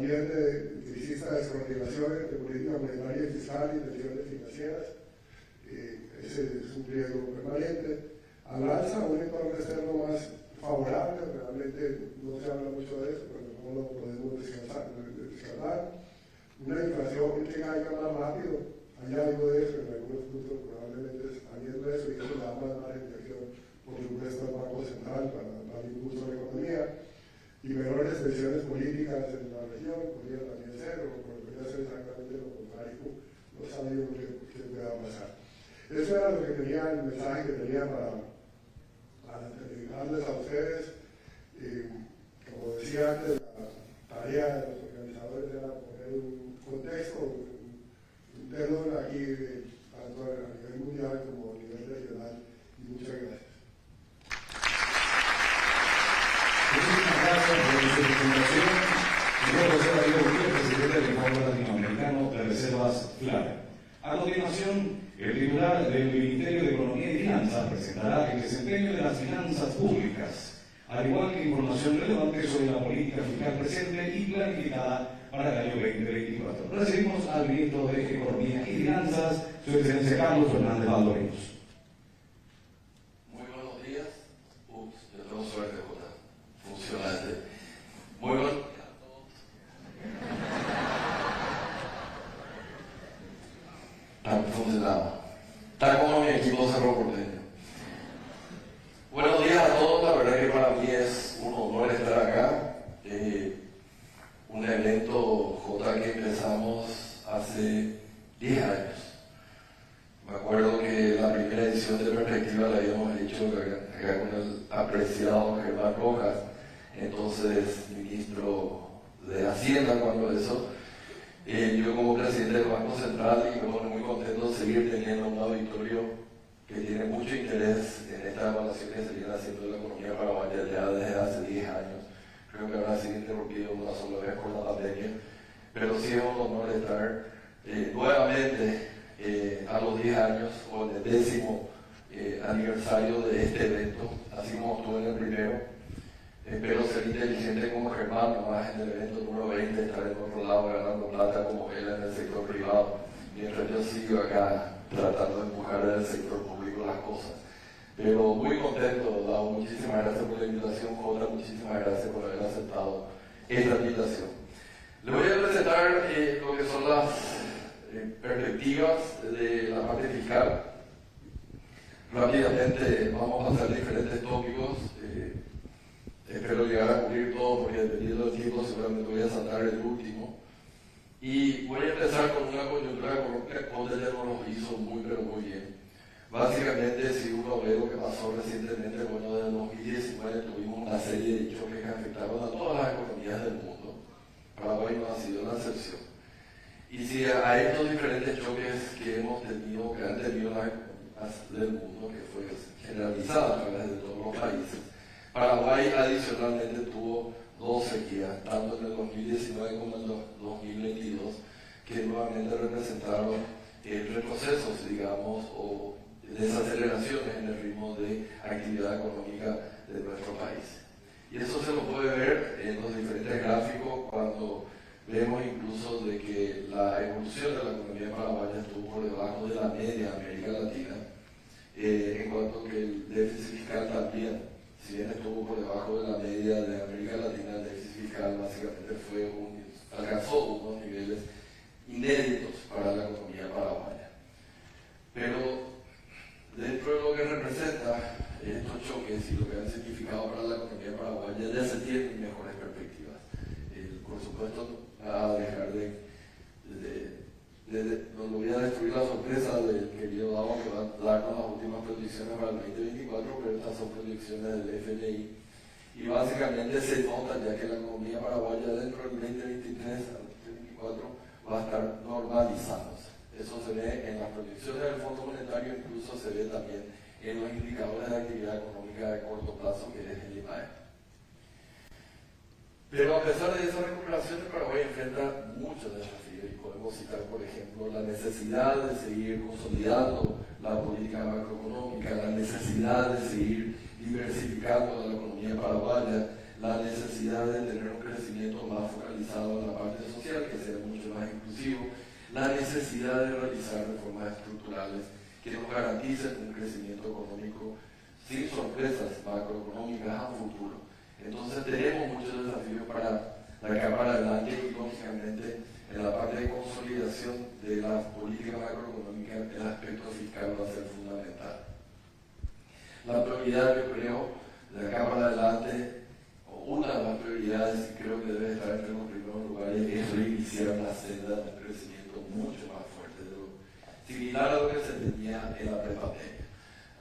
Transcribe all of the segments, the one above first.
también hiciste las coordinaciones de política monetaria y fiscal y inversiones financieras. Ese es un riesgo permanente. Al alza, un entorno externo más favorable, realmente no se habla mucho de eso, pero no lo podemos descartar. Una inflación que caiga más rápido, hay algo de eso, en algunos puntos probablemente está viendo eso y eso le da más margen de acción, por supuesto, al Banco Central para dar impulso a la economía y menores tensiones políticas en la región, podría también ser, o podría ser exactamente lo contrario, no sabemos qué pueda pasar. Eso era lo que tenía, el mensaje que tenía para entregarles a ustedes. Como decía antes, la tarea de los organizadores era poner un contexto, un tenor aquí, tanto a nivel mundial como a nivel regional, y muchas gracias. Muchísimas gracias por su presentación. Señor José Darío Gutiérrez, presidente del Fondo Latinoamericano de Reservas FLARE. A continuación, el titular del Ministerio de Economía y Finanzas presentará el desempeño de las finanzas públicas, al igual que información relevante sobre la política fiscal presente y planificada para el año 2024. Recibimos al ministro de Economía y Finanzas, su excelencia Carlos Fernández Valdovinos. Muy buenos días. Yo tengo suerte, Jota. Funcionante. Muy buenos días a todos. Funcionaba. Está como mi equipo Cerro Porteño. Buenos días a todos. La verdad que para mí es un honor estar acá. Un evento, J, que empezamos hace 10 años. Me acuerdo que la primera edición de Perspectiva la habíamos hecho acá con el apreciado Germán Rojas, entonces ministro de Hacienda cuando eso. Yo como presidente del Banco Central y me pone muy contento de seguir teniendo un auditorio que tiene mucho interés en esta evaluación que se viene haciendo de la economía paraguaya ya desde hace 10 años. Creo que ahora sigue interrumpido una sola vez por la pandemia, pero sí es un honor estar nuevamente a los 10 años o en el 10º aniversario de este evento, así como estuve en el primero. Espero ser inteligente como Germán, nomás en el evento número 20, estar en otro lado ganando plata como él en el sector privado, mientras yo sigo acá tratando de empujar en el sector público las cosas. Pero muy contento, Dao, muchísimas gracias por la invitación, Jota, muchísimas gracias por haber aceptado esta invitación. Le voy a presentar lo que son las perspectivas de la parte fiscal. Rápidamente vamos a pasar diferentes tópicos. Espero llegar a cubrir todo porque dependiendo del tiempo seguramente voy a saltar el último. Y voy a empezar con una coyuntura económica que nos hizo muy pero muy bien. Básicamente, si uno ve lo que pasó recientemente, bueno, desde 2019 tuvimos una serie de choques que afectaron a todas las economías del mundo. Paraguay no ha sido una excepción. Y si a estos diferentes choques que hemos tenido, que han tenido las economías del mundo, que fue generalizada a través de todos los países, Paraguay adicionalmente tuvo 2 sequías, tanto en el 2019 como en el 2022, que nuevamente representaron retrocesos, digamos, o desaceleraciones en el ritmo de actividad económica de nuestro país. Y eso se lo puede ver en los diferentes gráficos cuando vemos incluso de que la evolución de la economía paraguaya estuvo por debajo de la media de América Latina, en cuanto que el déficit fiscal también, si bien estuvo por debajo de la media de América Latina, el déficit fiscal básicamente alcanzó unos niveles inéditos para la economía paraguaya. Pero dentro de lo que representa estos choques y lo que han significado para la economía paraguaya, ya se tienen mejores perspectivas. Por supuesto, a dejar no voy a destruir la sorpresa del querido Dao que va a darnos las últimas proyecciones para el 2024, pero estas son proyecciones del FMI. Y básicamente se nota ya que la economía paraguaya dentro del 2023 al 2024 va a estar normalizándose. Eso se ve en las proyecciones del Fondo Monetario, incluso se ve también en los indicadores de actividad económica de corto plazo, que es el IMAE. Pero a pesar de esa recuperación, Paraguay enfrenta muchos desafíos y podemos citar, por ejemplo, la necesidad de seguir consolidando la política macroeconómica, la necesidad de seguir diversificando la economía paraguaya, la necesidad de tener un crecimiento más focalizado en la parte social, que sea mucho más inclusivo, la necesidad de realizar reformas estructurales que nos garanticen un crecimiento económico sin sorpresas macroeconómicas a futuro. Entonces tenemos muchos desafíos para sacar para adelante y lógicamente en la parte de consolidación de la política macroeconómica el aspecto fiscal va a ser fundamental. La prioridad, yo creo, de acá para adelante, o una de las prioridades, y creo que debe estar entre los primeros lugares, es reiniciar la senda de un crecimiento mucho más fuerte, similar a lo que se tenía en la prepandemia.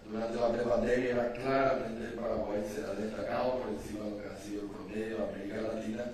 Durante la prepandemia, claramente el Paraguay se ha destacado por encima de lo que ha sido el promedio de América Latina,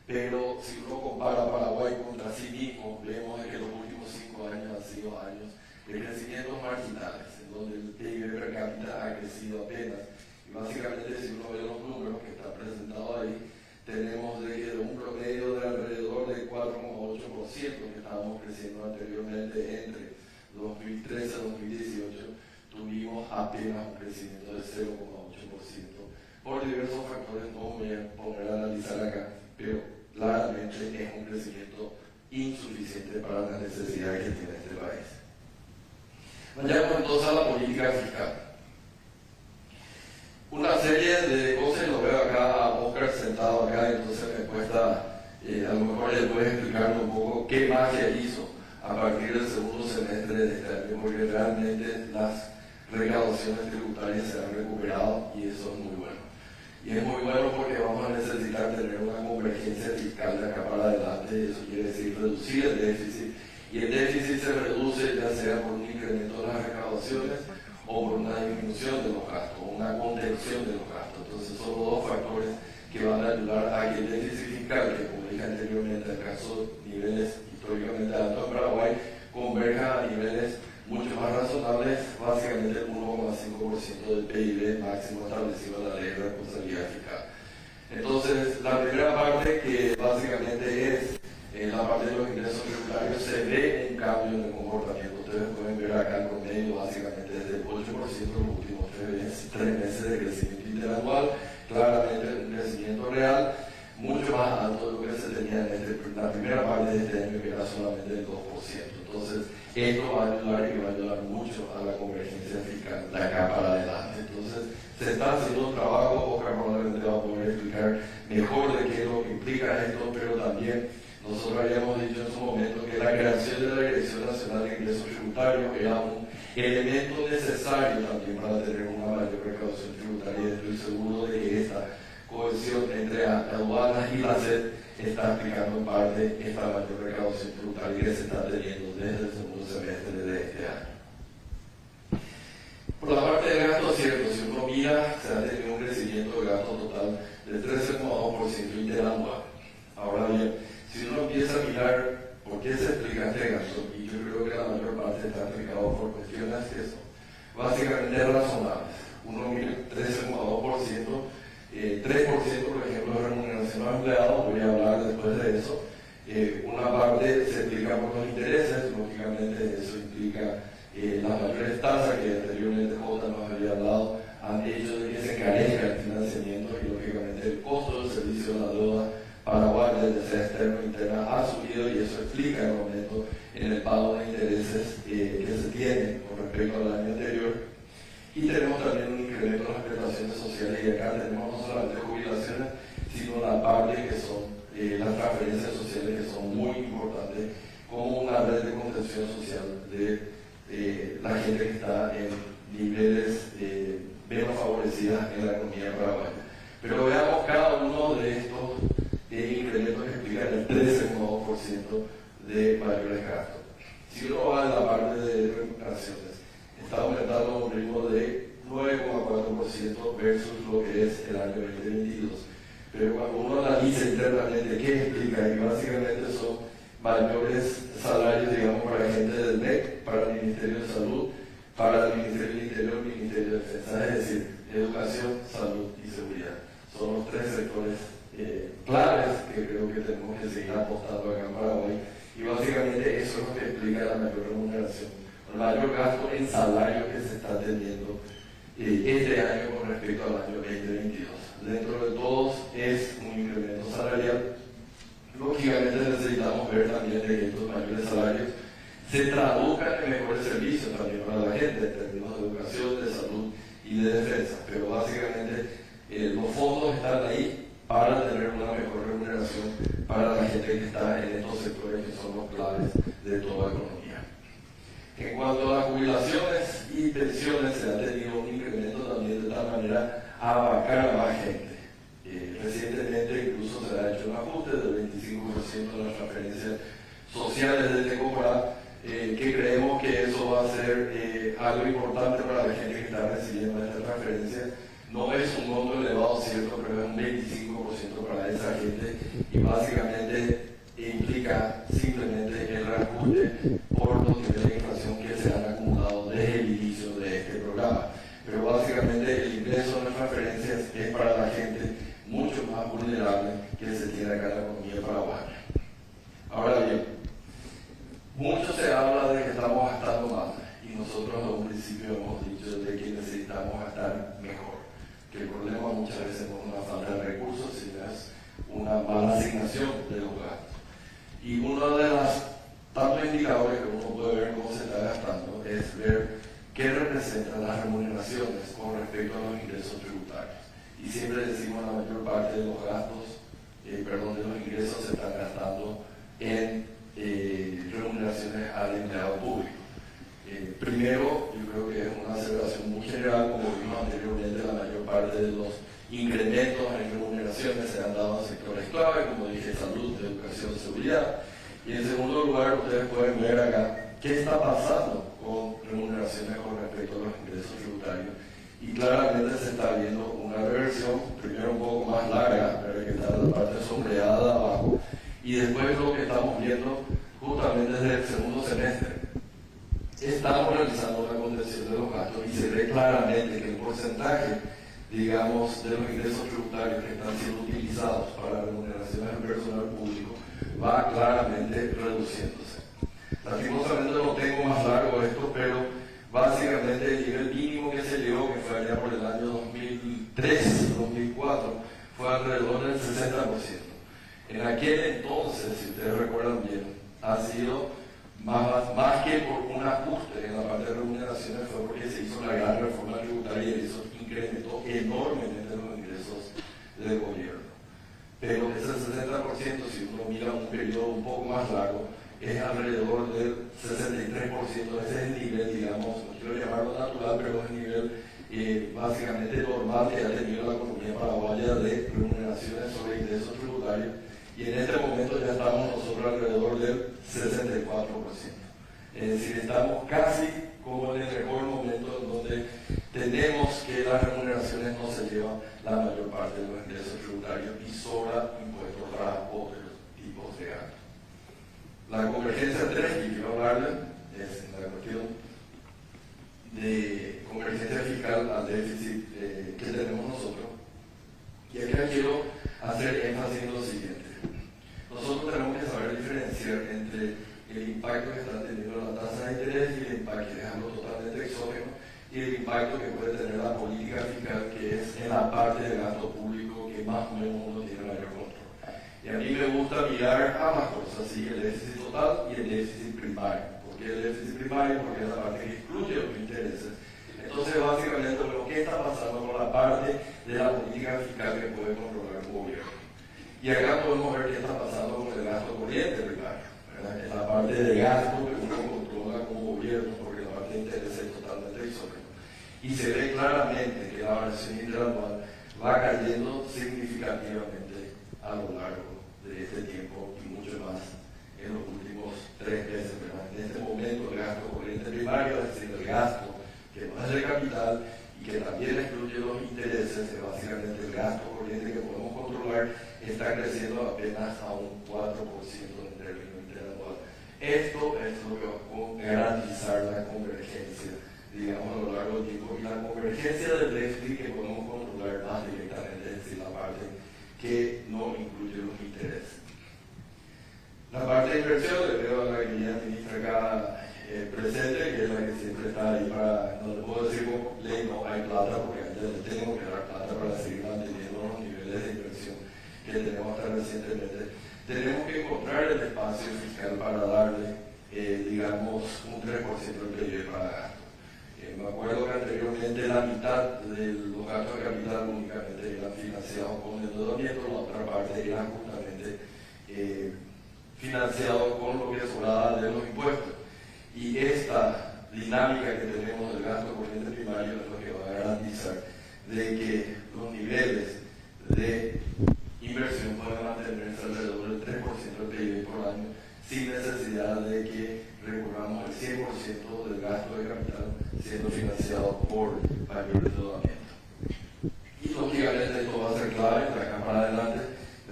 pero si uno compara Paraguay contra sí mismo, vemos que los últimos 5 años han sido años de crecimientos marginales, en donde el PIB per cápita ha crecido apenas. Y básicamente, si uno ve los números que están presentados ahí, tenemos de un promedio de alrededor de 4,8% que estábamos creciendo anteriormente entre 2013 y 2018, tuvimos apenas un crecimiento de 0,8%. Por diversos factores, no me voy a poner a analizar acá, pero claramente es un crecimiento insuficiente para las necesidades que tiene este país. Vayamos entonces a la política fiscal. Una serie de cosas, lo veo acá a Oscar sentado acá, entonces me cuesta, a lo mejor le puedes explicar un poco qué magia hizo a partir del segundo semestre de este año, porque realmente las recaudaciones tributarias se han recuperado y eso es muy bueno. Y es muy bueno porque vamos a necesitar tener una convergencia fiscal de acá para adelante, eso quiere decir reducir el déficit, y el déficit se reduce ya sea por un incremento de las recaudaciones o por una disminución de los gastos, o una contención de los gastos. Entonces son los dos factores que van a ayudar a que el déficit fiscal, que como dije anteriormente, alcanzó niveles históricamente altos en Paraguay, converja a niveles mucho más razonables, básicamente el 1,5% del PIB máximo establecido en la ley de responsabilidad fiscal. Entonces, la primera parte, que básicamente es la parte de los ingresos tributarios, se ve un cambio en el comportamiento. Ustedes pueden ver acá el promedio, básicamente desde el 8% en los últimos 3 meses de crecimiento interanual, claramente un crecimiento real mucho más alto de lo que se tenía en la primera parte de este año, que era solamente del 2%. Entonces, esto va a ayudar y va a ayudar mucho a la convergencia fiscal de acá para adelante. Entonces, se está haciendo un trabajo, Oscar probablemente va a poder explicar mejor de qué es lo que implica esto, pero también nosotros habíamos dicho en su momento que la creación de la Dirección Nacional de Ingresos Tributarios era un elemento necesario también para tener una mayor recaudación tributaria, y estoy seguro de que esta cohesión entre aduanas y la SED está aplicando en parte esta mayor recaudación tributaria que se está teniendo desde el segundo semestre de este año. Por la parte de gasto, cierto, si uno mira, se ha tenido un crecimiento de gasto total del 13,2% interanual. Ahora bien, si uno empieza a mirar por qué se explica este gasto, y yo creo que la mayor parte está explicado por cuestiones que son básicamente razonables. Uno mira 13,2%, 3% por ejemplo de remuneración a empleados, voy a hablar después de eso. Una parte se explica por los intereses, lógicamente eso implica las mayores tasas que anteriormente Jota nos había hablado, han hecho de que se encarezca el financiamiento y lógicamente el costo del servicio de la deuda paraguaya, ya sea externa o interna, ha subido, y eso explica el aumento en el pago de intereses que se tiene con respecto al año anterior. Y tenemos también un incremento en las prestaciones sociales, y acá tenemos no solamente jubilaciones, sino la parte que son las transferencias sociales, que son muy importantes, como una red de contención social de la gente que está en niveles menos favorecidas en la economía paraguaya. Pero veamos cada uno de estos incrementos que explican el 13,2% de mayores gastos. Si uno va a la parte de remuneraciones, está aumentando a un ritmo de 9,4% versus lo que es el año 2022. Pero cuando uno analiza internamente qué explica, y básicamente son mayores salarios, digamos, para la gente del MEC, para el Ministerio de Salud, para el Ministerio del Interior y el Ministerio de Defensa, es decir, educación, salud y seguridad. Son los 3 sectores claves que creo que tenemos que seguir apostando acá en Paraguay, y básicamente eso es lo que explica la mayor remuneración, el mayor gasto en salarios que se está teniendo este año con respecto al año 2022. Dentro de todos es un incremento salarial. Lógicamente necesitamos ver también de que estos mayores salarios se traduzcan en mejores servicios también para la gente en términos de educación, de salud y de defensa. Pero básicamente los fondos están ahí para tener una mejor remuneración para la gente que está en estos sectores que son los claves de toda economía. En cuanto a las jubilaciones y pensiones, se ha tenido un incremento también de tal manera a abarcar a más gente. Recientemente incluso se ha hecho un ajuste del 25% de las transferencias sociales del Tecoporá, que creemos que eso va a ser algo importante para la gente que está recibiendo esta transferencia. No es un monto elevado, cierto, pero es un 25% para esa gente y básicamente implica simplemente el reajuste por los niveles de inflación que se han acumulado desde el inicio de este programa. Pero básicamente el ingreso de las transferencias es para la gente mucho más vulnerable que se tiene acá en la economía paraguaya. Ahora bien, mucho se habla de que estamos gastando más y nosotros a un principio hemos dicho de que necesitamos gastar mejor, que el problema muchas veces no es una falta de recursos, sino es una mala asignación de los gastos. Y uno de los tantos indicadores que uno puede ver cómo se está gastando es ver qué representan las remuneraciones con respecto a los ingresos tributarios. Y siempre decimos la mayor parte de los gastos, de los ingresos se están gastando en remuneraciones al empleado público. Primero, yo creo que es una aceleración muy general, como vimos anteriormente, la mayor parte de los incrementos en remuneraciones se han dado en sectores clave, como dije, salud, educación, seguridad. Y en segundo lugar, ustedes pueden ver acá qué está pasando con remuneraciones con respecto a los ingresos tributarios. Y claramente se está viendo una reversión, primero un poco más larga, pero que está en la parte sombreada abajo, y después lo que estamos viendo justamente desde el segundo semestre. Estamos realizando una contención de los gastos y se ve claramente que el porcentaje, digamos, de los ingresos tributarios que están siendo utilizados para remuneraciones del personal público va claramente reduciéndose. Lastimosamente no tengo más largo esto, pero básicamente el nivel mínimo que se llegó, que fue allá por el año 2003-2004, fue alrededor del 60%. En aquel entonces, si ustedes recuerdan bien, ha sido más que por un ajuste en la parte de remuneraciones, fue porque se hizo la gran reforma tributaria y eso incrementó enormemente los ingresos del gobierno. Pero ese 60%, si uno mira un periodo un poco más largo, es alrededor del 63%. Ese es el nivel, digamos, no quiero llamarlo natural, pero es el nivel básicamente normal que ha tenido la economía paraguaya de remuneraciones sobre ingresos tributarios. Y en este momento ya estamos nosotros alrededor del 64%. Es decir, estamos casi como en el mejor momento en donde tenemos que las remuneraciones no se llevan la mayor parte de los ingresos tributarios y sobra impuestos para otros tipos de gastos. La convergencia 3 que quiero hablarles es la cuestión de convergencia fiscal al déficit que tenemos nosotros. Y acá quiero hacer énfasis en lo siguiente. Nosotros tenemos que saber diferenciar entre el impacto que está teniendo la tasa de interés y el impacto, que es algo totalmente exógeno, y el impacto que puede tener la política fiscal, que es en la parte del gasto público que más o menos uno tiene mayor control. Y a mí me gusta mirar ambas cosas, ¿sí? El déficit total y el déficit primario. ¿Por qué el déficit primario? Porque es la parte que excluye los intereses. Entonces, básicamente, ¿qué está pasando con la parte de la política fiscal que puede controlar el gobierno? Y acá podemos ver qué está pasando con el gasto corriente primario. ¿Verdad? Es la parte de gasto que uno controla como gobierno, porque la parte de interés es totalmente exógena. Y se ve claramente que la variación interanual va cayendo significativamente a lo largo de este tiempo y mucho más en los últimos 3 meses. ¿Verdad? En este momento el gasto corriente primario, es decir, el gasto que no es de capital y que también excluye los intereses, es básicamente el gasto corriente que podemos controlar, está creciendo apenas a un 4% en términos interanual. Esto es lo que va a garantizar la convergencia, digamos, a lo largo del tiempo, y la convergencia del déficit que podemos controlar más directamente, es decir, la parte que no incluye los intereses. La parte de inversión, le veo a la guía ministra acá presente, que es la que siempre está ahí para, no le puedo decir como ley, no hay plata obviamente le tengo que dar plata para seguir manteniendo los niveles de inversión que tenemos hasta recientemente. Tenemos que encontrar el espacio fiscal para darle, digamos, un 3% del PIB para gasto. Me acuerdo que anteriormente la mitad de los gastos de capital únicamente eran financiados con el endeudamiento, la otra parte era justamente financiado con lo que sobraba de los impuestos. Y esta dinámica que tenemos del gasto corriente primario es lo que va a garantizar de que los niveles de inversión puedan mantenerse alrededor del 3% del PIB por año, sin necesidad de que recurramos al 100% del gasto de capital siendo financiado por mayor endeudamiento. Y lógicamente esto va a ser clave de acá para adelante.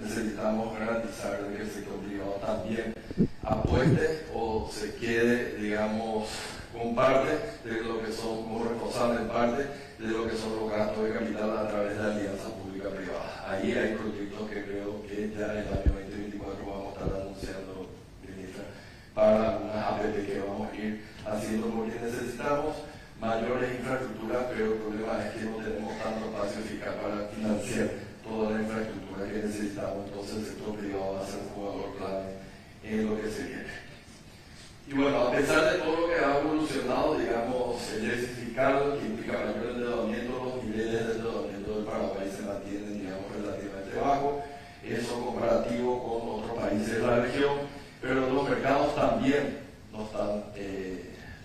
Necesitamos garantizar que el sector privado también apueste o se quede, digamos, con parte de lo que son, como responsable en parte de lo que son los gastos de capital a través de alianzas pública-privada. Ahí hay proyectos que creo que ya en el año 2024 vamos a estar anunciando, ministra, para algunas APP que vamos a ir haciendo porque necesitamos mayores infraestructuras, pero el problema es que no tenemos tanto espacio fiscal para financiar toda la infraestructura que necesitamos, entonces el sector privado va a ser un jugador clave en lo que se viene. Y bueno, a pesar de todo lo que ha evolucionado, digamos, el déficit fiscal que implica mayor endeudamiento, los niveles de endeudamiento del Paraguay se mantienen, digamos, relativamente bajos, eso comparativo con otros países de la región, pero los mercados también nos están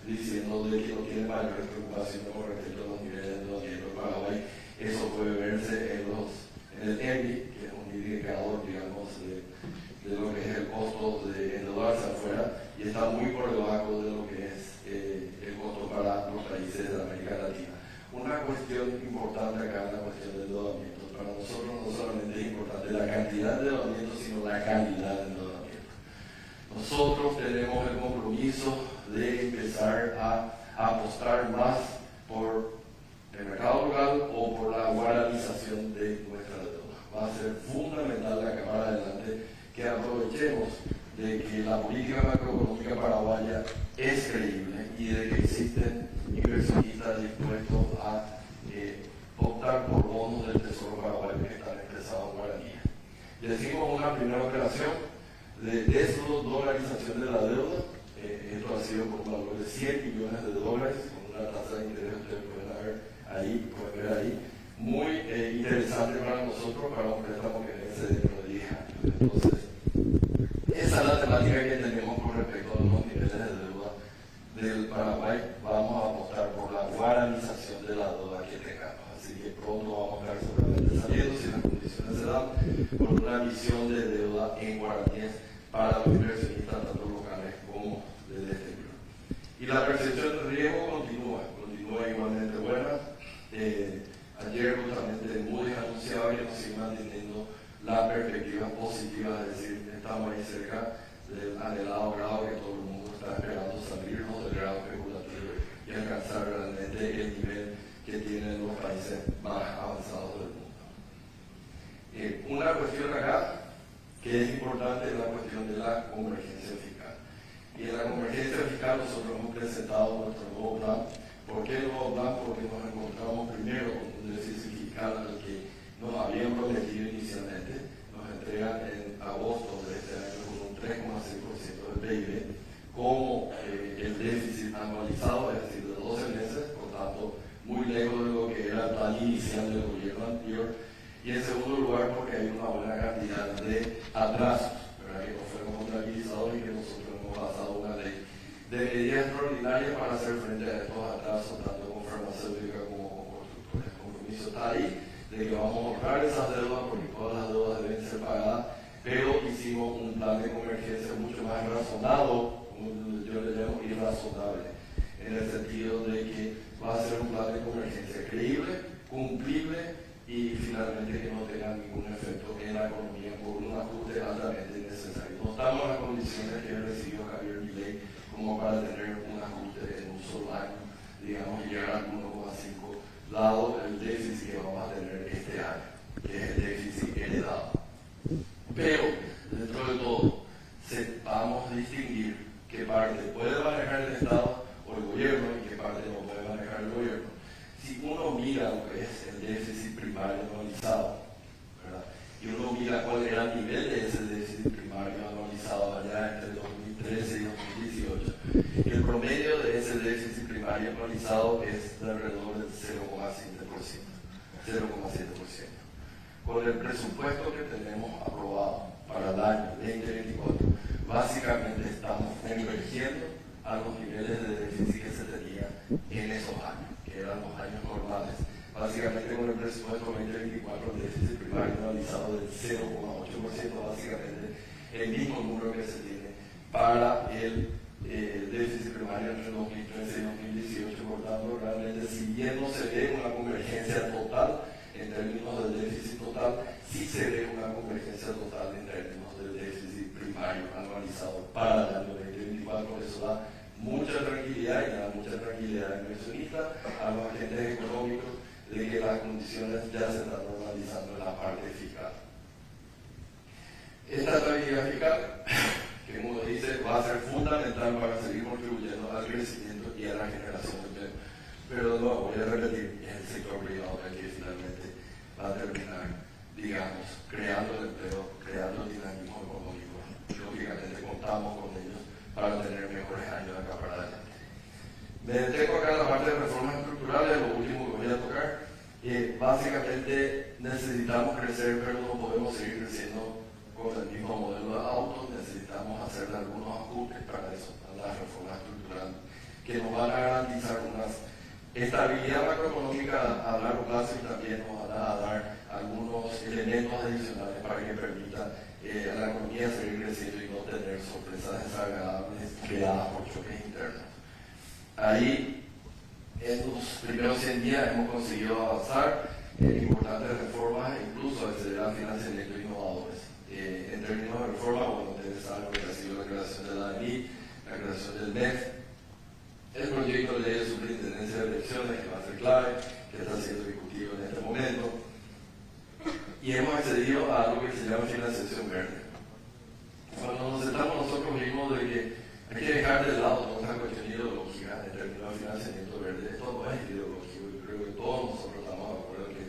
diciendo de que no tienen mayores preocupaciones con respecto a los niveles de endeudamiento del Paraguay. Eso puede verse en el ENVI, que es un indicador, digamos, de lo que es el costo de endeudarse afuera, y está muy por debajo de lo que es el costo para los países de América Latina. Una cuestión importante acá es la cuestión del endeudamiento. Para nosotros no solamente es importante la cantidad de endeudamiento, sino la calidad de endeudamiento. Nosotros tenemos el compromiso de empezar a apostar más por el mercado local o por la guaranización de nuestra deuda. Va a ser fundamental de acá para adelante que aprovechemos de que la política macroeconómica paraguaya es creíble y de que existen inversionistas dispuestos a optar por bonos del Tesoro paraguayo que están expresados en guaraní. Y decimos una primera operación de desdolarización de la deuda. Esto ha sido por un valor de $100 millones, con una tasa de interés, ustedes pueden ver ahí, muy interesante para nosotros, para un préstamo que vence dentro de 10 años. Entonces, esa es la temática que tenemos con respecto a los niveles de deuda del Paraguay. Vamos a apostar por la guaranización de la deuda que tengamos. Así que pronto vamos a estar seguramente saliendo, si las condiciones se dan, por una emisión de deuda en guaraníes para los inversionistas, tanto locales como del exterior. Y la percepción de riesgo continúa igualmente buena. Ayer justamente Moody's anunciaba que nos sigue manteniendo la perspectiva positiva, es decir, estamos ahí cerca del anhelado grado que todo el mundo está esperando, salirnos del grado especulativo y alcanzar realmente el nivel que tienen los países más avanzados del mundo. Una cuestión acá que es importante es la cuestión de la convergencia fiscal. Y en la convergencia fiscal nosotros hemos presentado nuestro nuevo plan. ¿Por qué el nuevo plan? Porque nos encontramos primero con un déficit fiscal al que nos habían prometido inicialmente. Nos entregan en agosto de este año con un 3,6% del PIB, como el déficit anualizado, es decir, de 12 meses, por tanto, muy lejos de lo que era el plan inicial del gobierno anterior. Y en segundo lugar, porque hay una buena cantidad de atrasos, ¿verdad?, que no fueron contabilizados y que nosotros hemos pasado una ley de medidas extraordinarias para hacer frente a estos atrasos, tanto con farmacéutica como con constructores. El compromiso está ahí, de que vamos a ahorrar esas deudas, porque todas las deudas deben ser pagadas, pero hicimos un plan de convergencia mucho más razonado, como yo le llamo irrazonable, en el sentido de que va a ser un plan de convergencia creíble, cumplible y finalmente que no tenga ningún efecto en la economía por un ajuste altamente innecesario. No estamos en las condiciones que recibió Javier Milei como para tener un ajuste en un solo año, digamos, y llegar al 1,5, dado el déficit que vamos a tener este año, que es el déficit heredado. Pero, dentro de todo, sepamos distinguir qué parte puede manejar el Estado o el gobierno y qué parte no puede manejar el gobierno. Si uno mira lo que es el primaria anualizado es de alrededor del 0,7%. Con el presupuesto que tenemos aprobado para el año 2024, básicamente estamos convergiendo a los niveles de déficit que se tenían en esos años, que eran los años normales. Básicamente con el presupuesto 2024, el déficit primario anualizado del 0,8%, básicamente el mismo número que se tiene para el déficit primario entre 2013 y 2018, por tanto, realmente, si bien no se ve una convergencia total en términos del déficit total, sí se ve una convergencia total en términos del déficit primario anualizado para el año 2024. Eso da mucha tranquilidad y da mucha tranquilidad al inversionista, a los agentes económicos, de que las condiciones ya se están normalizando en la parte fiscal. Esta estabilidad fiscal, que como dice, va a ser fundamental para seguir contribuyendo al crecimiento y a la generación de empleo. Pero no, voy a repetir, es el sector privado el que finalmente va a terminar, digamos, creando el empleo, creando el dinamismo económico. Lógicamente contamos con ellos para tener mejores años acá para adelante. Me detengo acá en la parte de reformas estructurales, lo último que voy a tocar. Básicamente necesitamos crecer, pero no podemos seguir creciendo con el mismo modelo de autos. Necesitamos hacer algunos ajustes para eso, para las reformas estructurales, que nos van a garantizar una estabilidad macroeconómica a largo plazo y también nos van a dar algunos elementos adicionales para que permita a la economía seguir creciendo y no tener sorpresas desagradables creadas por choques internos. Ahí, en los primeros 100 días hemos conseguido avanzar en importantes reformas e incluso acelerar financiamientos innovadores. En términos de reforma, bueno, ustedes saben que ha sido la creación de la ANI, la creación del MEF, el proyecto de ley de superintendencia de elecciones, que va a ser clave, que está siendo discutido en este momento, y hemos accedido a algo que se llama financiación verde. Cuando nos sentamos nosotros vimos de que hay que dejar de lado toda esta cuestión ideológica en términos de financiamiento verde. Esto no es ideológico, yo creo que todos nosotros estamos de acuerdo que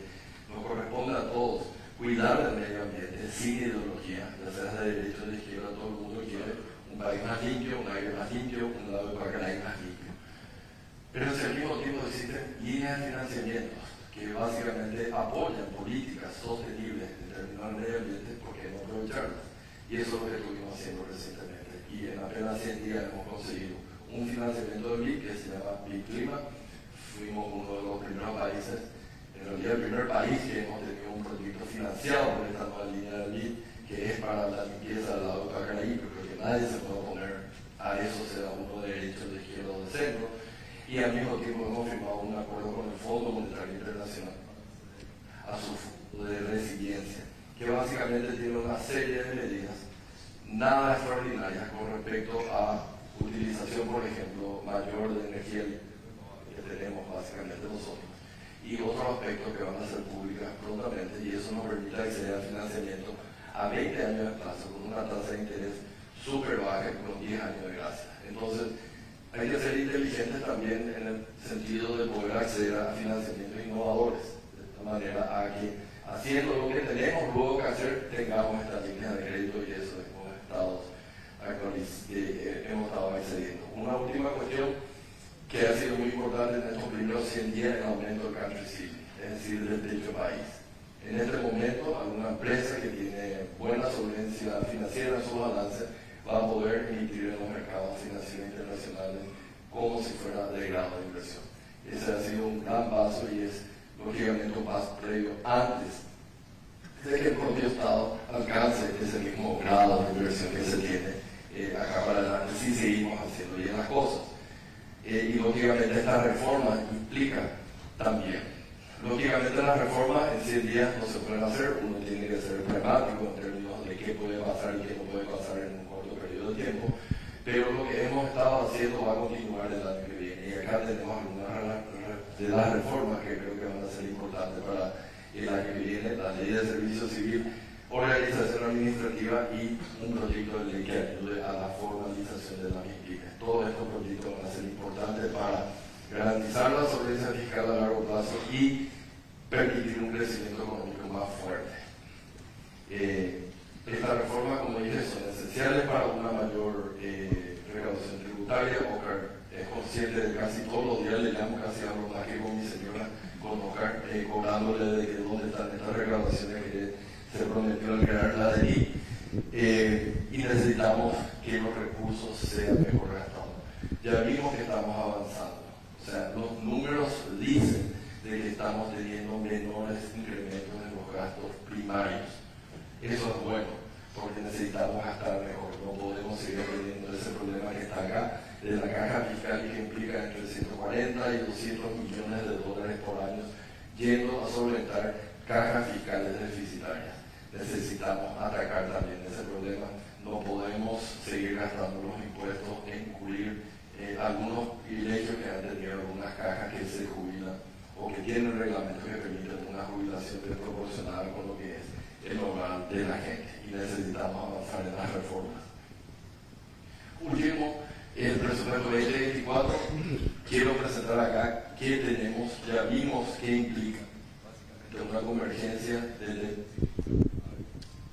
nos corresponde a todos cuidar del medio ambiente sin ideología, ya sea de derecha o de izquierda. Todo el mundo quiere un país más limpio, un aire más limpio, un lado de Pacaraí más limpio. Pero si al mismo tiempo existen líneas de financiamientos que básicamente apoyan políticas sostenibles en términos del medio ambiente, ¿por qué no aprovecharlas? Y eso es lo que estuvimos haciendo recientemente. Y en apenas 100 días hemos conseguido un financiamiento de BIC que se llama BIC Clima. Fuimos uno de los primeros países, en realidad el primer país que hemos tenido un proyecto financiado por esta nueva línea de BIC, que es para la limpieza del lago de Pacaraí. Pero creo que nadie se puede oponer a eso, sea uno de derecha, de izquierda o de centro. Y al mismo tiempo hemos firmado un acuerdo con el Fondo Monetario Internacional a su fondo de resiliencia, que básicamente tiene una serie de medidas nada extraordinarias con respecto a utilización, por ejemplo, mayor de energía que tenemos básicamente nosotros, y otros aspectos que van a ser públicas prontamente, y eso nos permite acceder al financiamiento a 20 años de plazo con una tasa de interés súper baja y con 10 años de gracia. Entonces, hay que ser inteligentes también en el sentido de poder acceder a financiamientos innovadores, de esta manera a que, haciendo lo que tenemos luego que hacer, tengamos estas líneas de crédito, y eso hemos estado accediendo. Una última cuestión que ha sido muy importante en estos primeros 100 días, el aumento del country ceiling, es decir, del techo país. En este momento, alguna empresa que tiene buena solvencia financiera en sus balances va a poder emitir en los mercados financieros internacionales como si fuera de grado de inversión. Ese ha sido un gran paso y es lógicamente un paso previo antes de que el propio Estado alcance ese mismo grado de inversión que se tiene acá para adelante, si seguimos haciendo bien las cosas. Y lógicamente esta reforma implica también, lógicamente las reformas en 100 días no se pueden hacer, uno tiene que ser pragmático en términos de qué puede pasar y qué no puede pasar en un corto periodo de tiempo, pero lo que hemos estado haciendo va a continuar el año que viene, y acá tenemos algunas de las reformas que creo que van a ser importantes para el año que viene: la ley de servicio civil, organización administrativa y un proyecto de ley que ayude a la formalización de las MIPYMES. Todos estos proyectos van a ser importantes para garantizar la solvencia fiscal a largo plazo y permitir un crecimiento económico más fuerte. Estas reformas, como dije, son esenciales para una mayor recaudación tributaria. Oscar es consciente consciente de casi todos los días, le llamo casi a lo más que con mi señora, con Oscar, cobrándole de que dónde están estas reclamaciones que se prometió al crear la ley. Y necesitamos que los recursos sean mejor gastados. Ya vimos que estamos avanzando. O sea, los números dicen de que estamos teniendo menores incrementos en los gastos primarios. Eso es bueno, porque necesitamos gastar mejor. No podemos seguir teniendo ese problema que está acá, de la caja fiscal que implica entre 140 y 200 millones de dólares por año, yendo a solventar cajas fiscales deficitarias. Necesitamos atacar también ese problema. No podemos seguir gastando los impuestos en cubrir algunos privilegios que han tenido algunas cajas que se jubilan o que tienen reglamentos que permiten una jubilación desproporcionada con lo que es el hogar de la gente, y necesitamos avanzar en las reformas. Último, el presupuesto 2024. Quiero presentar acá qué tenemos, ya vimos qué implica de una convergencia desde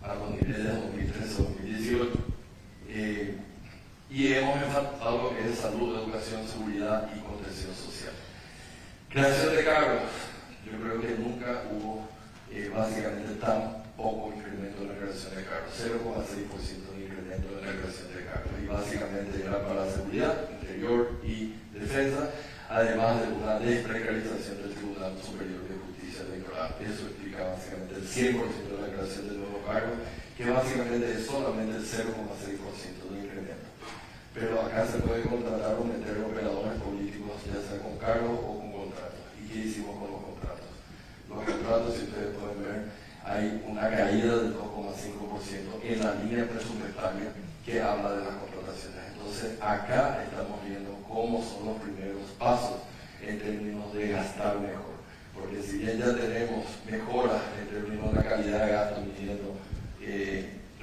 los niveles de 2013-2018. Y hemos enfatizado lo que es salud, educación, seguridad y contención social. Creación de cargos. Yo creo que nunca hubo básicamente tan poco incremento en la creación de cargos, 0,6% de incremento en la creación de cargos, y básicamente era para seguridad, interior y defensa, además de una desprecarización del Tribunal Superior de Justicia Electoral. Eso explica básicamente el 100% de la creación de nuevos cargos, que básicamente es solamente el 0,6% de incremento. Pero acá se puede contratar o meter operadores políticos, ya sea con cargos o con contratos. ¿Y qué hicimos con los contratos? Los contratos, si ustedes pueden ver, hay una caída del 2,5% en la línea presupuestaria que habla de las contrataciones. Entonces, acá estamos viendo cómo son los primeros pasos en términos de gastar mejor. Porque si bien ya tenemos mejoras en términos de la calidad de gasto, midiendo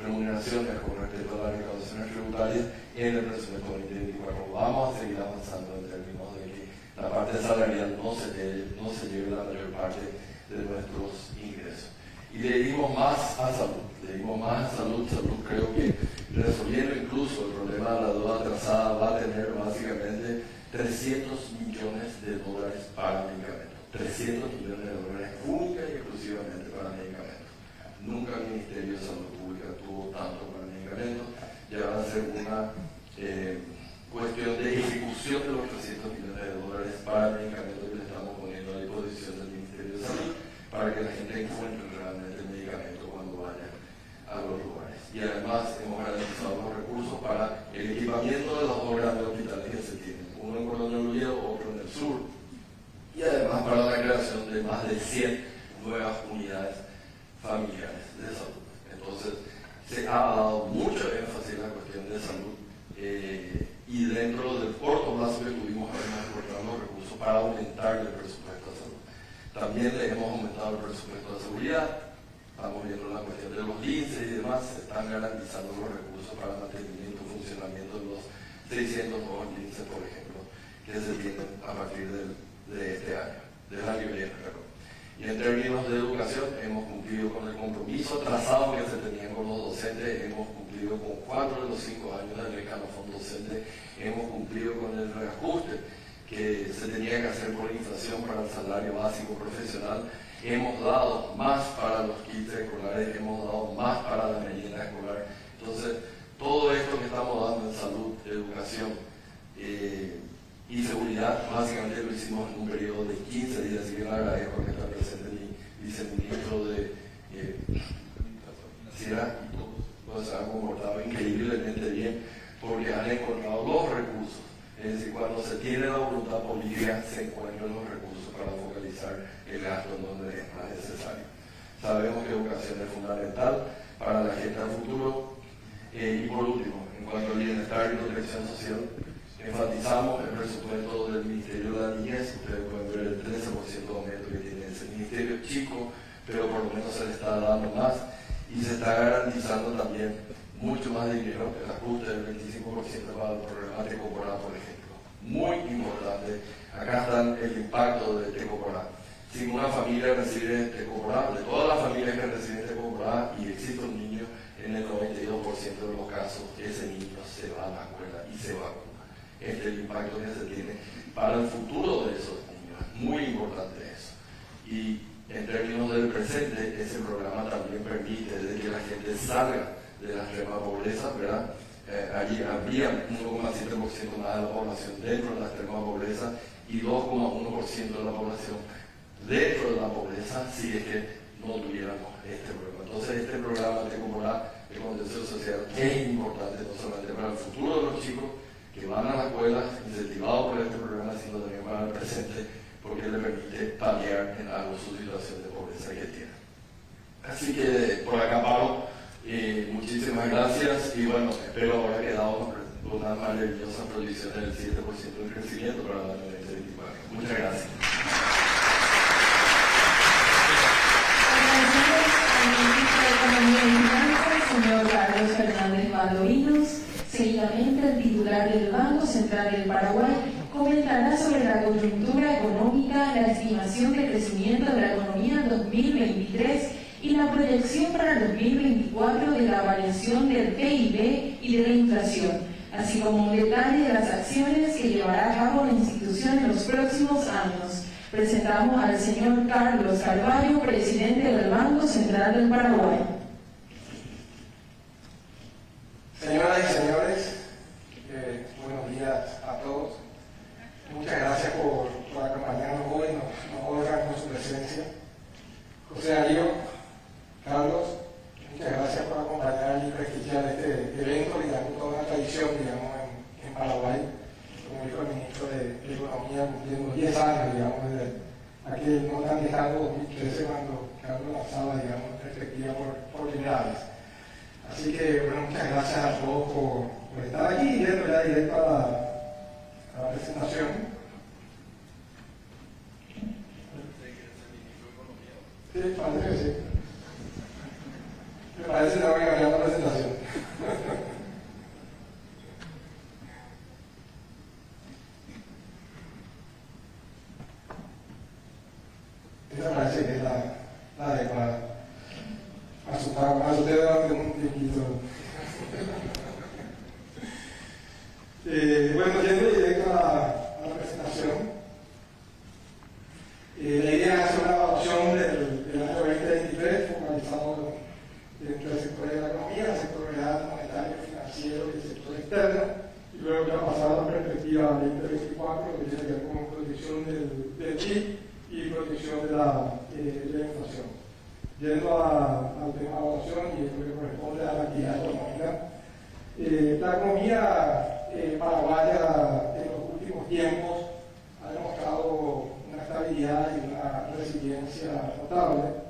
remuneraciones con respecto a las recaudaciones tributarias, en el presupuesto 2024 vamos a seguir avanzando en términos de que la parte salarial no se lleve la mayor parte de nuestros ingresos. Y le dimos más a salud, salud creo que resolviendo incluso el problema de la deuda atrasada va a tener básicamente 300 millones de dólares para medicamentos, 300 millones de dólares única y exclusivamente para medicamentos. Nunca el Ministerio de Salud Pública tuvo tanto para medicamentos, ya va a ser una cuestión de ejecución de los 300 millones de dólares para medicamentos que le estamos poniendo a disposición del Ministerio de Salud, para que la gente encuentre realmente el medicamento cuando vaya a los lugares. Y además hemos garantizado los recursos para el equipamiento de los dos grandes hospitales que se tienen, uno en Colonia Oviedo, otro en el sur, y además para la creación de más de 100 nuevas unidades familiares de salud. Entonces, se ha dado mucho énfasis en la cuestión de salud, y dentro del corto plazo que tuvimos, hemos encontrado los recursos para aumentar el presupuesto de salud. También le hemos aumentado el presupuesto de seguridad, estamos viendo la cuestión de los linces y demás, se están garantizando los recursos para el mantenimiento y funcionamiento de los 600 nuevos linces, por ejemplo, que se tienen a partir de este año, del año que viene, perdón. Y en términos de educación, hemos cumplido con el compromiso trazado que se tenía con los docentes, hemos cumplido con 4 de los 5 años del escalafón docente, hemos cumplido con el reajuste que se tenía que hacer por inflación para el salario básico profesional, hemos dado más para los kits escolares, hemos dado más para la merienda escolar. Entonces, todo esto que estamos dando en salud, educación y seguridad, básicamente lo hicimos en un periodo de 15 días, así que le agradezco que está presente mi viceministro de Ciudad, pues se han comportado increíblemente bien porque han encontrado los recursos. Es decir, cuando se tiene la voluntad política, se encuentran los recursos para focalizar el gasto en donde es más necesario. Sabemos que educación es fundamental para la gente del futuro. Y por último, en cuanto al bienestar y protección social, enfatizamos el presupuesto del Ministerio de la Niñez. Ustedes pueden ver el 13% de aumento que tiene ese ministerio, chico, pero por lo menos se le está dando más y se está garantizando también mucho más dinero, el ajuste del 25% para el programa Tecoporá, por ejemplo. Muy importante. Acá está el impacto de Tecoporá. Si una familia recibe Tecoporá, de todas las familias que reciben Tecoporá y existe un niño, en el 92% de los casos, ese niño se va a la escuela y se vacuna. el impacto que se tiene para el futuro de esos niños. Es muy importante eso. Y en términos del presente, ese programa también permite de que la gente salga de la extrema pobreza, ¿verdad? Allí habría 1,7% más de la población dentro de la extrema pobreza y 2,1% de la población dentro de la pobreza si es que no tuviéramos este programa. Entonces este programa de de contención social es importante no solamente para el futuro de los chicos que van a la escuela incentivados por este programa, sino también para el presente, porque le permite paliar en algo su situación de pobreza que tiene. Así que por acá paro, muchísimas gracias y bueno, espero haber quedado con una maravillosa proyección del 7% de crecimiento para el año 2024. Muchas gracias. Señor Carlos Fernández Valdovinos. Seguidamente, el titular del Banco Central del Paraguay comentará sobre la coyuntura económica, la estimación de crecimiento de la economía en 2023 y la proyección para el 2024 de la variación del PIB y de la inflación, así como un detalle de las acciones que llevará a cabo la institución en los próximos años. Presentamos al señor Carlos Carvalho, presidente del Banco Central del Paraguay. Señoras y señores, buenos días a todos. Muchas gracias por acompañarnos hoy, nos honran con su presencia. José Darío, Carlos, muchas gracias por acompañar y prestigiar este evento, digamos, toda una tradición, digamos, en Paraguay. Como dijo el ministro de Economía, cumpliendo 10 años, digamos, desde aquel no tan lejano 2013 cuando Carlos lanzaba, digamos, perspectiva por primera vez. Así que, bueno, muchas gracias a todos por estar aquí y yendo ya directo a la presentación. Sí, parece que sí. Me parece que no voy a cambiar la presentación. Esa parece que es la adecuada. Asusté durante un tiempito. Bueno, yendo directo a la presentación. La idea es hacer una evaluación del año 2023, focalizado dentro del sector de la economía, el sector real, monetario, financiero y el sector externo, y luego ya pasar a la perspectiva 2024, que tiene que ver con proyección del PIB y proyección de la inflación. Yendo al tema de evaluación y lo que corresponde a la actividad económica, la economía paraguaya en los últimos tiempos ha demostrado una estabilidad y una resiliencia notable,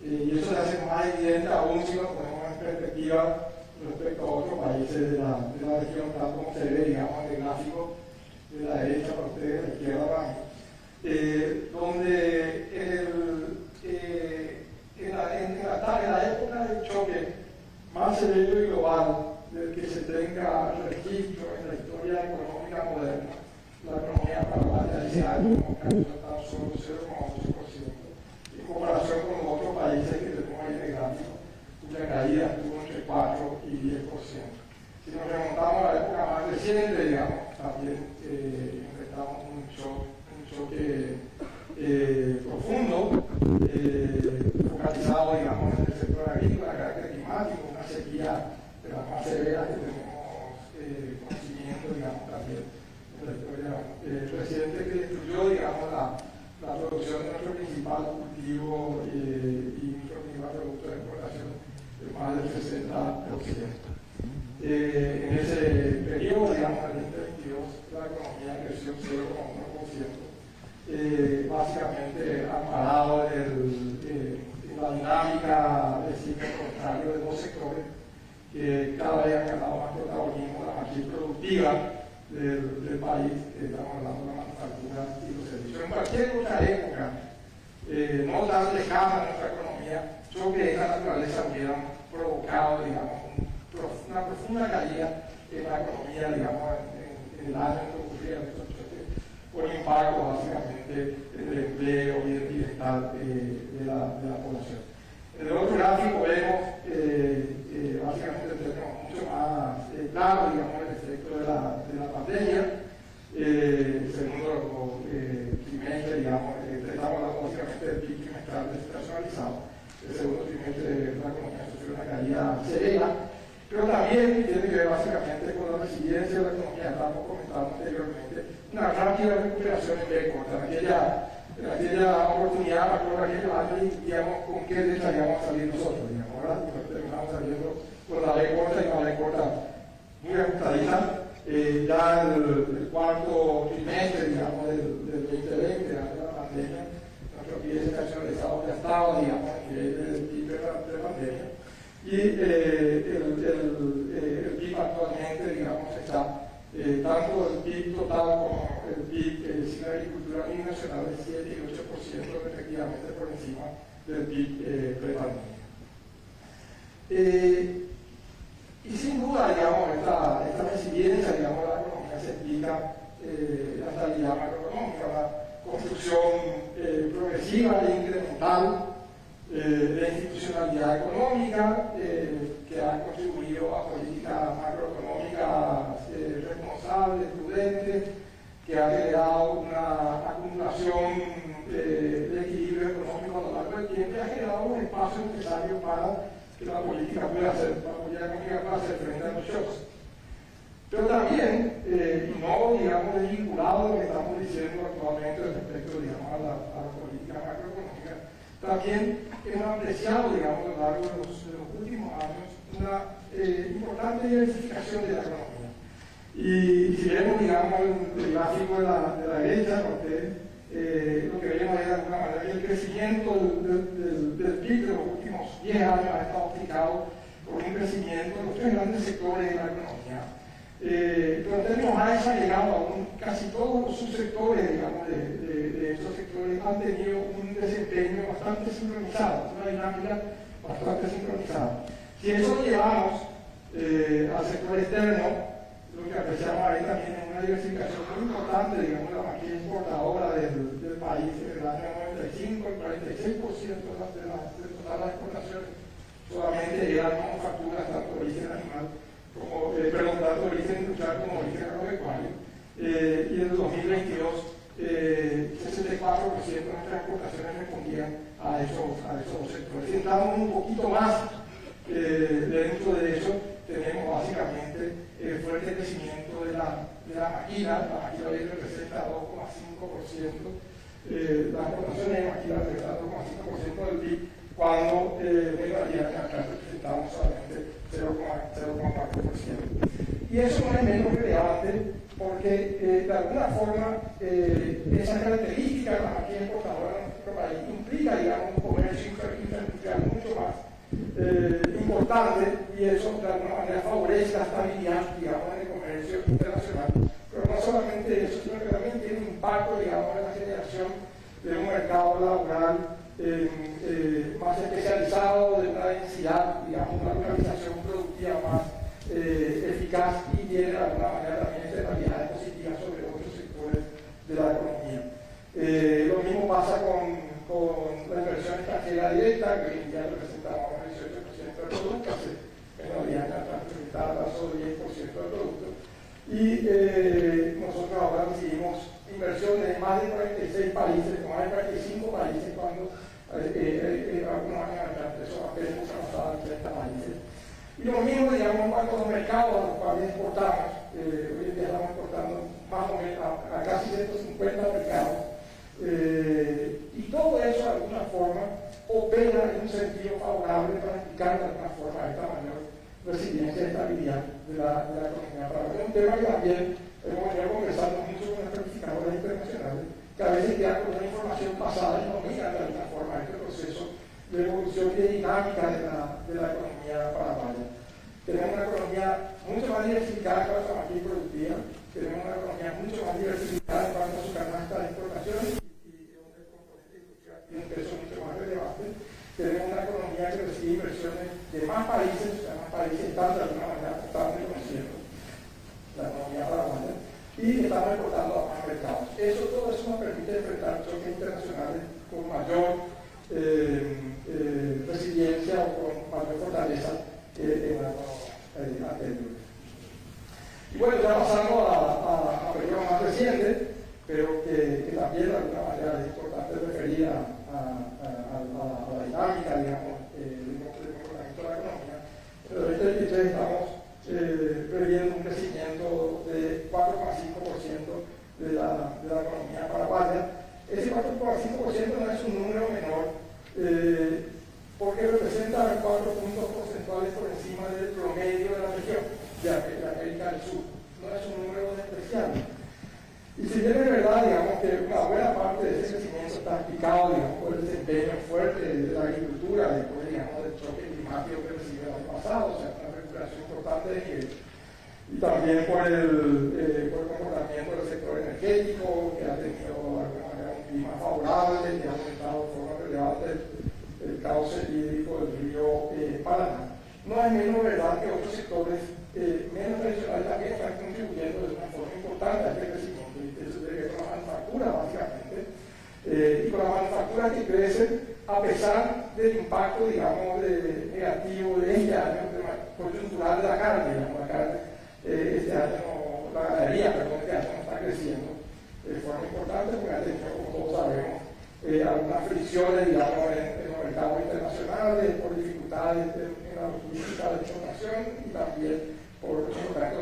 y eso se hace más evidente aún si lo ponemos en perspectiva respecto a otros países de la región, tal como se ve, digamos, en el gráfico de la derecha para ustedes, de la izquierda para mí, donde en la época del choque más severo y global del que se tenga registro en la historia económica moderna, la economía paraguaya ese año cayó tan solo 0,8%, en comparación con los otros países que tenemos ahí en el gráfico, cuya caída estuvo entre 4 y 10%. Si nos remontamos a la época más reciente, digamos, también enfrentamos un choque profundo, focalizado, digamos, en el sector agrícola, carácter climático, una sequía de las más severas que tenemos conocimiento, digamos, también en la historia reciente, que destruyó, digamos, la producción de nuestro principal cultivo y nuestro principal producto de exportación de más del 60%. En ese periodo, digamos, en el 2022, la economía creció 0,1%. Básicamente amparado en la dinámica de ciclo contrario de dos sectores que cada vez han ganado más protagonismo, la matriz productiva del país, estamos hablando de la manufactura y los servicios. En cualquier otra época, no tan lejana a nuestra economía, choques de esta naturaleza hubieran provocado, digamos, una profunda caída en la economía, digamos, en el año en que ocurrieron estos choques, por impacto básicamente en el empleo y el bienestar de la población. En el otro gráfico vemos básicamente en términos mucho más claros, digamos, el efecto de la pandemia, segundo trimestre, digamos, estamos hablando básicamente del PIB trimestral desestacionalizado. El segundo trimestre de la economía sufrió una caída severa, pero también tiene que ver básicamente con la resiliencia de la economía, estamos comentando anteriormente, una rápida recuperación en B corta. En aquella oportunidad, me acuerdo aquellos años, discutíamos con qué estaríamos a salir nosotros, digamos, ¿verdad? Y nos terminamos saliendo con la B corta y una B corta muy ajustadita. Ya el cuarto trimestre, digamos, del 2020, antes de la pandemia, nuestro PIB desestacionalizado ya estaba, digamos, a nivel del PIB de la pandemia. Y el PIB actualmente, digamos, está tanto el PIB total como el PIB sin agricultura binacional de 7 y 8% respectivamente por encima del PIB pre-pandemia. Y sin duda, digamos, esta resiliencia, digamos, la economía se explica la estabilidad macroeconómica, la construcción progresiva e incremental de institucionalidad económica que ha contribuido a políticas macroeconómicas responsables, prudentes, que ha generado una acumulación de equilibrio económico a lo largo del tiempo y ha generado un espacio necesario para que la política pueda hacer frente a los shocks. Pero también, y no, digamos, desvinculado a lo que estamos diciendo actualmente respecto, digamos, a la política macroeconómica, también hemos apreciado, digamos, a lo largo de los últimos años, una importante diversificación de la economía. Y si vemos, digamos, el gráfico de la derecha, lo que vemos es de alguna manera que el crecimiento del PIB de los últimos 10 años ha estado fijado por un crecimiento de los tres grandes sectores de la economía. Pero en términos más ha llegado aún casi todos los subsectores, digamos, de estos sectores han tenido un desempeño bastante sincronizado, una dinámica bastante sincronizada. Si eso lo llevamos al sector externo, lo que apreciamos ahí también es una diversificación muy importante, digamos, la maquinaria exportadora del país en el año 95, el 46% de todas las exportaciones solamente eran manufacturas tanto de origen animal como, tanto de origen industrial como de origen agropecuario. Y en el 2022, 64% de nuestras exportaciones respondían a esos sectores. Si entramos un poquito más dentro de eso, tenemos básicamente el fuerte crecimiento de la maquila. La maquila hoy representa 2,5%, las exportaciones de maquila representan 2,5% del PIB, cuando en realidad acá representamos solamente 0,4%. Y eso no es menos relevante porque de alguna forma esa característica de la maquila exportadora en nuestro país implica, digamos, un comercio interindustrial mucho más importante, y eso de alguna manera favorece la estabilidad, digamos, en el comercio internacional. Pero no solamente eso, sino que también tiene un impacto, digamos, en la generación de un mercado laboral más especializado, de una densidad, digamos, una organización productiva más eficaz, y tiene de alguna manera también externalidades positivas sobre otros sectores de la economía. Lo mismo pasa con la inversión extranjera directa, que ya representaba un 18% del producto, en realidad ya representaba solo 10% del producto. Y nosotros ahora recibimos inversiones de más de 46 países, más de 45 países, cuando algunos años atrás eso apenas avanzaba en 30 países. Y lo mismo, digamos, en cuanto a los mercados a los cuales exportamos. Hoy en día estamos exportando más o menos a casi 150 mercados. Y todo eso de alguna forma opera en un sentido favorable para explicar de alguna forma esta mayor resiliencia y estabilidad de la economía. Para es un tema que también hemos venido conversando mucho con las calificadoras internacionales, que a veces quedan con una información pasada y no miran de alguna forma este proceso de evolución y de dinámica de la economía paraguaya. Tenemos una economía mucho más diversificada en cuanto a maquinaria productiva, tenemos una economía mucho más diversificada en cuanto a su canasta de exportaciones, un peso mucho más relevante. Tenemos una economía que recibe inversiones de más países, o sea, más países están de alguna manera apostando y conociendo la economía paraguaya, y estamos exportando a más mercados. Todo eso nos permite enfrentar choques internacionales con mayor resiliencia o con mayor fortaleza en años anteriores. Y bueno, ya pasando a periodos más recientes. reciente, pero que también de alguna manera es importante referir a la dinámica, digamos, del comportamiento de la economía. En el 2023 estamos previendo un crecimiento de 4,5% de la economía paraguaya. Ese 4,5% no es un número menor, porque representa 4 puntos porcentuales por encima del promedio de la región, de América del Sur. No es un número despreciable. Y si bien es verdad, digamos, que una buena parte de ese crecimiento está explicado, digamos, por el desempeño fuerte de la agricultura, después, digamos, del choque climático que recibió el año pasado, o sea, una recuperación importante de nivel, y también por el comportamiento del sector energético, que ha tenido de alguna manera un clima favorable, que ha aumentado de forma relevante el cauce hídrico del río Paraná. No es menos verdad que otros sectores menos tradicionales también están contribuyendo de una forma importante a este crecimiento. Eso tiene que ver con la manufactura, básicamente, y con la manufactura que crece a pesar del impacto, digamos, negativo de este año, coyuntural de la carne, digamos, la carne, este año, la ganadería, perdón, este año no está creciendo de forma importante porque ha tenido, como todos sabemos, algunas fricciones, digamos, en los mercados internacionales, por dificultades en la logística de exportación y también por los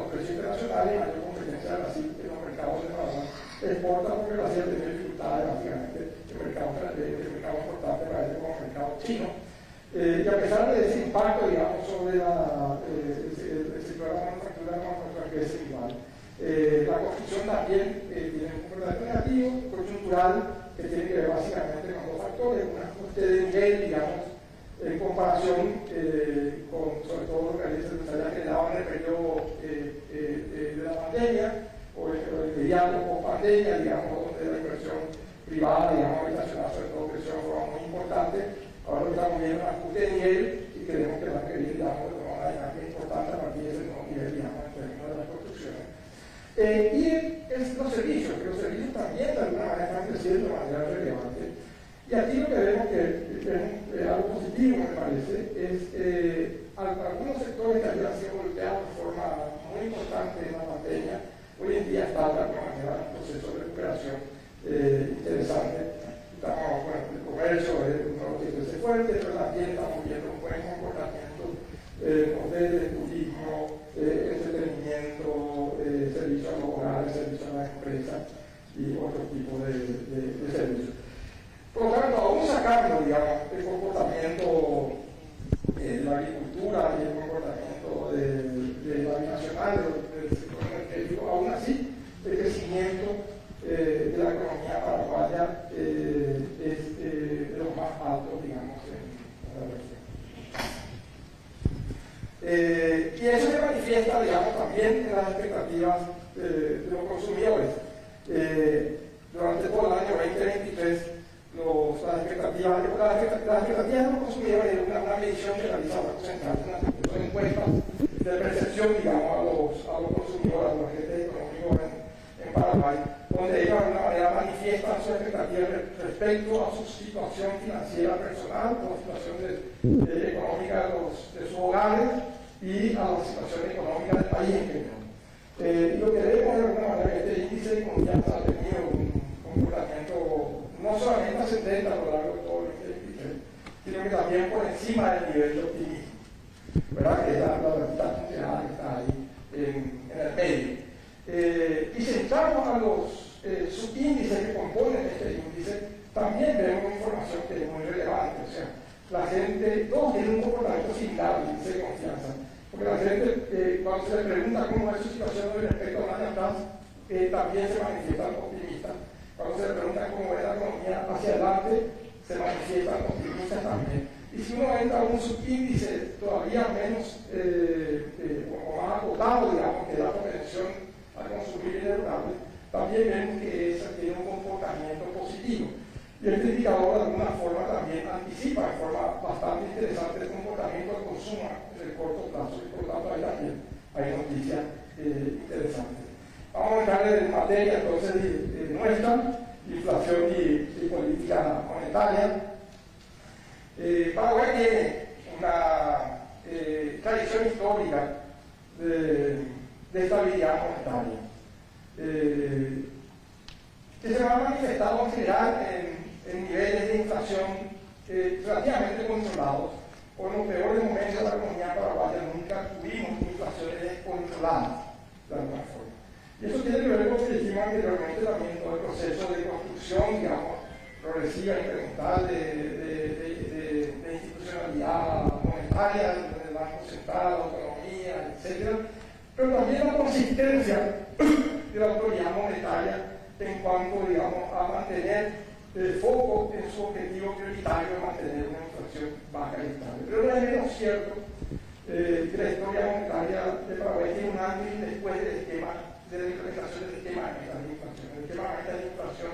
precios internacionales y mayor competencia de Brasil en los mercados de Paraguay. Exporta porque Brasil tiene dificultades, básicamente, el mercado importante para ellos como el mercado chino. Y a pesar de ese impacto, digamos, sobre el sector de la manufactura crece igual. La construcción también tiene un comportamiento negativo, coyuntural, que tiene que ver básicamente con dos factores, un ajuste de nivel, digamos, en comparación sobre todo lo que se había generado en el periodo de la pandemia, o el inmediato post pandemia, digamos, donde la inversión privada, digamos, habitacional, sobre todo, creció de forma muy importante. Ahora estamos viendo un ajuste de nivel y creemos que va a querer, digamos, de una dinámica importante a partir de ese nuevo nivel, digamos, en términos de las construcciones. Y los servicios, que los servicios también de alguna manera están creciendo de manera relevante. Y aquí lo que vemos que es algo positivo, me parece, es algunos sectores que habían sido golpeados de forma muy importante en la pandemia, hoy en día están de alguna manera en un proceso de recuperación interesante. Estamos, bueno, el comercio es uno de los que crece fuerte, pero también estamos viendo un buen comportamiento de turismo, entretenimiento, servicios laborales, servicios a las empresas y otro tipo de servicios. Por lo tanto, aún sacando, digamos, el comportamiento de la agricultura y el comportamiento de la binacional, del sector energético, aún así, el crecimiento de la economía paraguaya es de los más altos, digamos, en la región. Y eso se manifiesta, digamos, también en las expectativas de los consumidores. Durante todo el año 2023, las expectativas de los consumidores es una medición que realiza el Banco Central, una encuesta de percepción, digamos, a los consumidores, a los agentes económicos en Paraguay, donde ellos de alguna manera manifiestan sus expectativas respecto a su situación financiera personal, a la situación económica de sus hogares y a la situación económica del país en general. Y lo que vemos de alguna manera es que este índice de confianza ha tenido un comportamiento no solamente ascendente a lo largo de todo el 2023, sino que también por encima del nivel de optimismo, ¿verdad? Que es la verdad funcional que está ahí en el medio. Y si entramos a los subíndices que componen este índice, también vemos información que es muy relevante. O sea, la gente, todos tienen un comportamiento similar al índice de confianza. Porque la gente, cuando se le pregunta cómo es su situación respecto a un año atrás, también se manifiestan optimistas. Cuando se le pregunta cómo es la economía hacia adelante, se manifiestan optimistas también. Y si uno entra a un subíndice todavía menos o más acotado, digamos, que da propensión a consumir bienes durables, también vemos que esa tiene un comportamiento positivo. Y este indicador de alguna forma también anticipa de forma bastante interesante el comportamiento del consumo en el corto plazo, y por lo tanto ahí también hay noticias interesantes. Vamos a entrar en materia entonces de nuestra inflación y política monetaria. Paraguay tiene una tradición histórica de estabilidad monetaria. que se van a manifestar en general en niveles de inflación relativamente controlados. Por los peores momentos de la economía paraguaya nunca tuvimos inflaciones descontroladas de alguna forma. Y eso tiene que ver con lo que dijimos anteriormente también, todo el proceso de construcción, digamos, progresiva, incremental de institucionalidad monetaria, del Banco Central, autonomía, etc. Pero también la consistencia de la autoridad monetaria en cuanto, digamos, a mantener el foco en su objetivo prioritario de mantener una inflación baja y estable. Pero no es menos cierto que la historia monetaria de Paraguay tiene un antes y después del esquema de la implementación del esquema de metas de inflación. El esquema de metas de inflación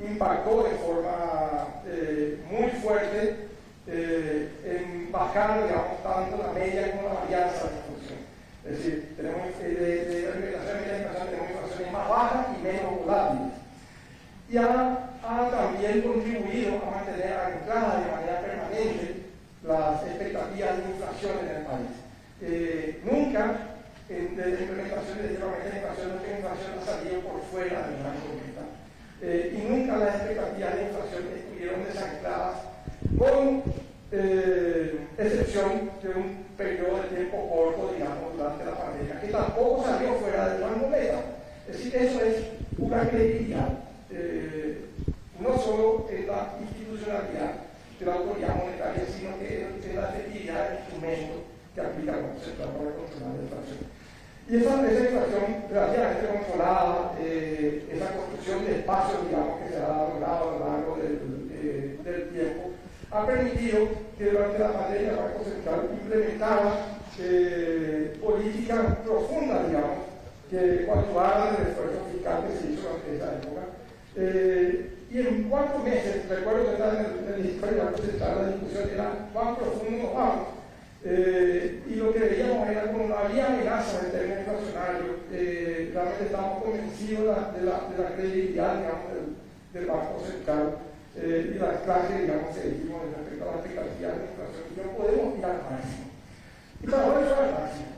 impactó de forma muy fuerte en bajar, digamos, tanto la media como la varianza de la inflación. Es decir, tenemos de la implementación de metas de inflación tenemos inflaciones más bajas y menos volátiles. Y ha también contribuido a mantener ancladas de manera permanente las expectativas de inflación en el país. Nunca, desde la implementación de la meta de inflación, la inflación ha salido por fuera del rango de meta. Y nunca las expectativas de inflación estuvieron desancladas, con excepción de un periodo de tiempo corto, digamos, durante la pandemia, que tampoco salió fuera del rango meta. Es decir, eso es una credibilidad. No solo en la institucionalidad de la autoridad monetaria, sino que en la efectividad del instrumento que aplica el Banco Central para controlar la inflación. Y esa inflación relativamente controlada, esa construcción de espacios, digamos, que se ha logrado a lo largo del tiempo, ha permitido que durante la pandemia el Banco Central implementara políticas profundas, digamos, que coadyuvaran el esfuerzo fiscal que se hizo durante esa época. Y en 4 meses, recuerdo que estaba en el historia del Banco Central, la discusión era cuán profundo nos vamos. Y lo que veíamos era como no había amenazas en términos inflacionarios, realmente estábamos convencidos de la credibilidad, digamos, del Banco Central y las clases, digamos, que dijimos respecto a las expectativas de inflación, y no podemos ir al máximo. Y para ahora eso es al máximo,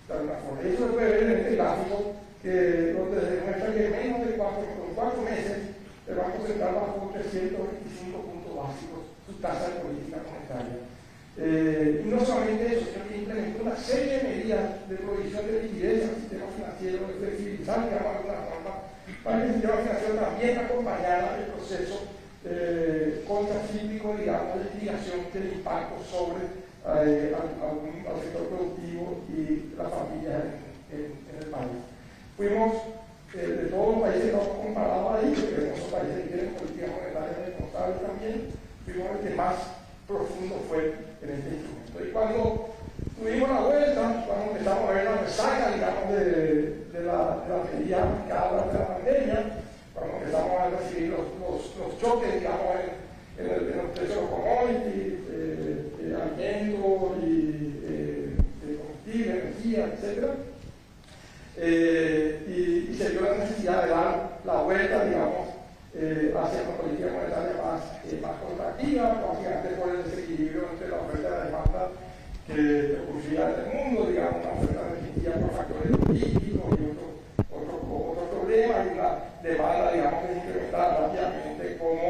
de alguna forma. Eso se puede ver en este gráfico, donde se demuestra que en menos de 4 meses el Banco Central bajó 325 puntos básicos su tasa de política monetaria. Y no solamente eso, sino que implementó una serie de medidas de provisión de liquidez al sistema financiero, de flexibilizar, digamos, de alguna forma, para que el sistema financiero también acompañara el proceso contracíclico, digamos, de mitigación del impacto sobre al sector productivo y las familias en el país. Fuimos de todos los países que hemos comparado ahí, porque esos países que tienen políticas monetarias responsables también, fuimos el que más profundo fue en este instrumento. Y cuando tuvimos la vuelta, cuando empezamos a ver la resaca, digamos, de la medida aplicada durante la pandemia, cuando empezamos a recibir los choques, digamos, en los precios de los commodities, alimentos y combustible, energía, etc. Y se dio la necesidad de dar la vuelta, digamos, hacia una política monetaria más contractiva, básicamente por el desequilibrio entre la oferta y la demanda que ocurría en el mundo, digamos, una oferta resistida por factores políticos y otro problema, y una demanda, digamos, que se incrementaba rápidamente como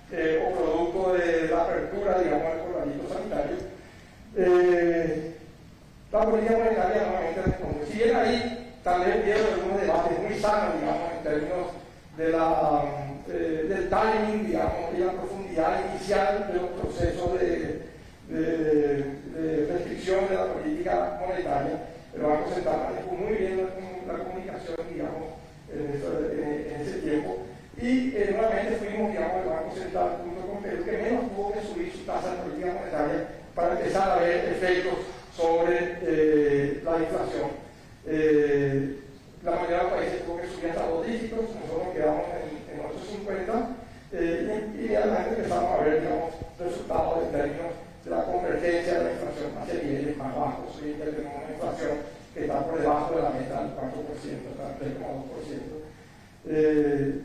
o producto de la apertura, digamos, del corralito sanitario. La política monetaria nuevamente responde. Si bien ahí también vieron algunos debates muy sanos, digamos, en términos del timing, digamos, y la profundidad inicial de los procesos de restricción de la política monetaria. El Banco Central manejó muy bien la comunicación, digamos, en ese tiempo. Y nuevamente fuimos, digamos, el Banco Central junto con Perú, que menos tuvo que subir su tasa de política monetaria para empezar a ver efectos sobre la inflación. La mayoría de los países tuvo que subir hasta 2 dígitos, nosotros nos quedamos en 850, y adelante empezamos a ver, digamos, resultados en términos de la convergencia de la inflación hacia niveles más bajos. Hoy en día tenemos una inflación que está por debajo de la meta del 4%, está en 3,2%.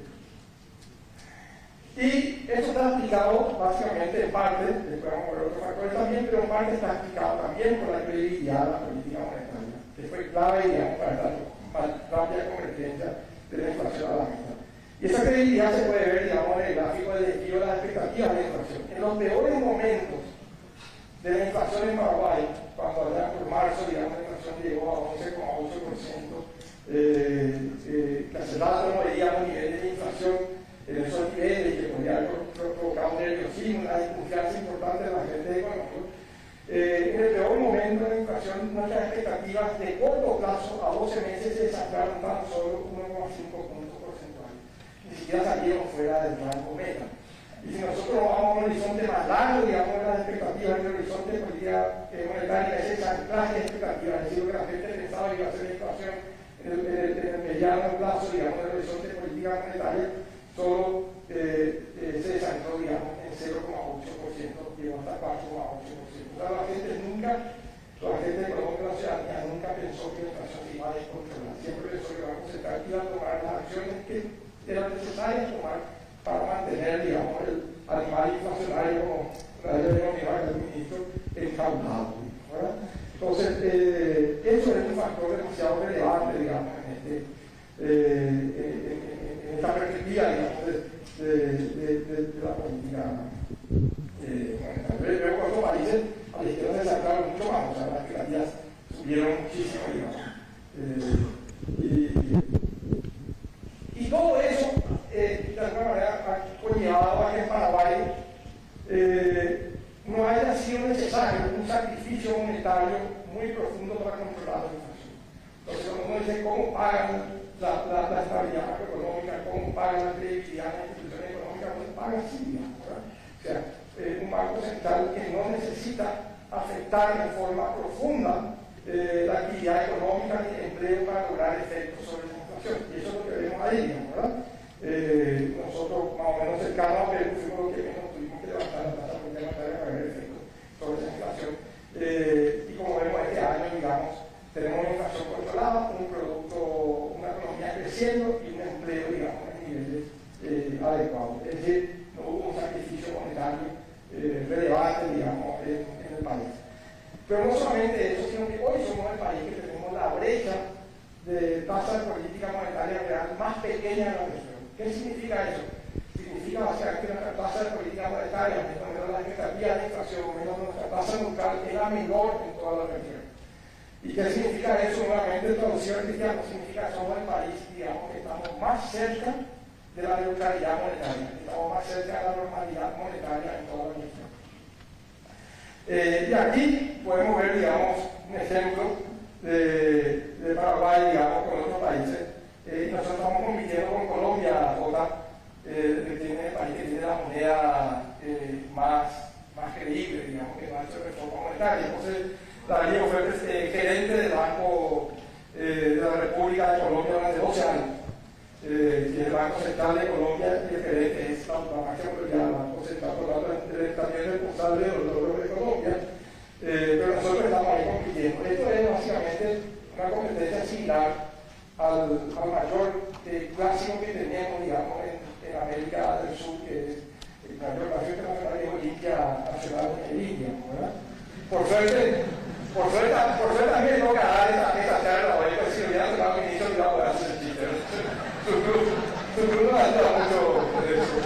Y eso está explicado básicamente en parte, después vamos a ver otros factores también, pero en parte está explicado también por la credibilidad de la política monetaria, que fue clave, digamos, para esta más rápida convergencia de la inflación a la meta. Y Y esa credibilidad se puede ver, digamos, en el gráfico del desvío de las expectativas de inflación. En los peores momentos de la inflación en Paraguay, cuando allá por marzo, digamos, la inflación llegó a 11,8%, que hace rato no veíamos niveles de inflación en esos niveles que podría haber provocado un nerviosismo, una desconfianza importante de la gente económica. En el peor momento de la inflación, nuestras expectativas de corto plazo a 12 meses se sacaron tan solo 1,5 puntos porcentuales. Ni siquiera salieron fuera del rango meta. Y si nosotros vamos a un horizonte más largo, digamos, de las expectativas en el horizonte de política monetaria, ese anclaje de expectativas, es decir, lo que la gente pensaba que iba a ser la inflación en el mediano plazo, digamos, del horizonte de política monetaria, solo se desangró, digamos, en 0,8%, llegó hasta 4,8%. La gente económica de la ciudadanía nunca pensó que la inflación se iba a descontrolar. Siempre pensó que el Banco Central iba a tomar las acciones que eran necesarias tomar para mantener, digamos, el animal inflacionario, como la denominaba el ministro, enjaulado. Entonces, eso es un factor demasiado relevante, digamos, en esta perspectiva, digamos, de la política monetaria. Luego, otros países a la izquierda se sacaron mucho más, o sea, las expectativas subieron muchísimo, digamos. Y todo eso, de alguna manera, ha conllevado a que en Paraguay no haya sido necesario un sacrificio monetario muy profundo para controlar la inflación. Entonces, cuando uno dice cómo pagan la estabilidad macroeconómica, cómo pagan la credibilidad de la institución económica, pues pagan así, digamos, ¿verdad? O sea, un banco central que no necesita afectar de forma profunda la actividad económica ni el empleo para lograr efectos sobre la inflación. Y eso es lo que vemos ahí, digamos, ¿verdad? Nosotros, más o menos cercanos a Perú, fuimos los que menos tuvimos que levantar la tasa monetaria para ver efectos sobre la inflación. Y como vemos este año, digamos, tenemos una inflación controlada, un producto, una economía creciendo y un empleo, digamos, en niveles adecuados. Es decir, no hubo un sacrificio monetario relevante, digamos, en el país. Pero no solamente eso, sino que hoy somos el país que tenemos la brecha de tasa de política monetaria real más pequeña de la región. ¿Qué significa eso? Significa básicamente que nuestra tasa de política monetaria, menos la expectativa de inflación, menos nuestra tasa local, es la menor en toda la región. ¿Y qué significa eso? Nuevamente, traducido al cristiano, significa que somos el país, digamos, que estamos más cerca de la neutralidad monetaria, estamos más cerca de la normalidad monetaria en toda la región. Y aquí podemos ver, digamos, un ejemplo de Paraguay, digamos, con otros países. Nosotros estamos compitiendo con Colombia, que tiene el país que tiene la moneda más creíble, digamos, que no ha hecho reforma monetaria. Entonces, Darío fue gerente del Banco de la República de Colombia durante 12 años. Y el Banco Central de Colombia, y el gerente es la máxima autoridad del Banco Central, por lo tanto, también responsable de los logros de Colombia. Pero nosotros estamos ahí compitiendo. Esto es básicamente una competencia similar al mayor clásico que tenemos, digamos, en América del Sur, que es el mayor clásico internacional de Olimpia Nacional en India, ¿verdad? Por suerte a mí me toca dar esta charla hoy, pero si hubiera tocado mi inicio, hubiera podido hacer el chiste. Tu grupo no ayuda mucho de eso.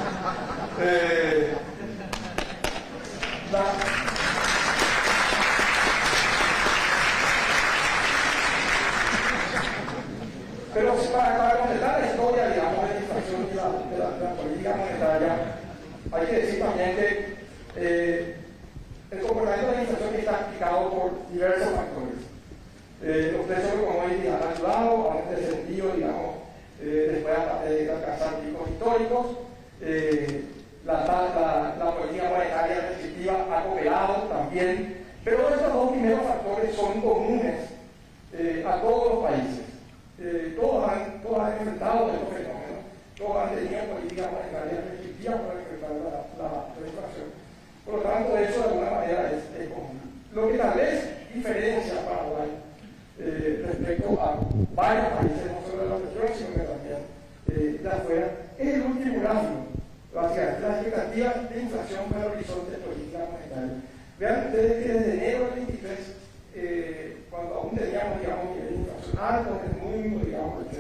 Pero para completar la historia, digamos, de la inflación y de la política monetaria, hay que decir también que el comportamiento de la inflación está explicado por diversos factores. Los precios de commodities han ayudado, han descendido, digamos, después de alcanzar picos históricos. La política monetaria restrictiva ha cooperado también, pero estos dos primeros factores son comunes a todos los países. Todos han enfrentado estos fenómenos, todos han tenido políticas monetarias restrictivas para enfrentar la inflación. Por lo tanto, eso de alguna manera es común. Lo que tal vez diferencia a Paraguay respecto a varios países, no solo de la región, sino que también de afuera, es el último gráfico. Básicamente, las expectativas de inflación para el horizonte de política monetaria. Vean ustedes que desde enero del 23, cuando aún teníamos, digamos, nivel inflacional con el mundo, digamos, etc.,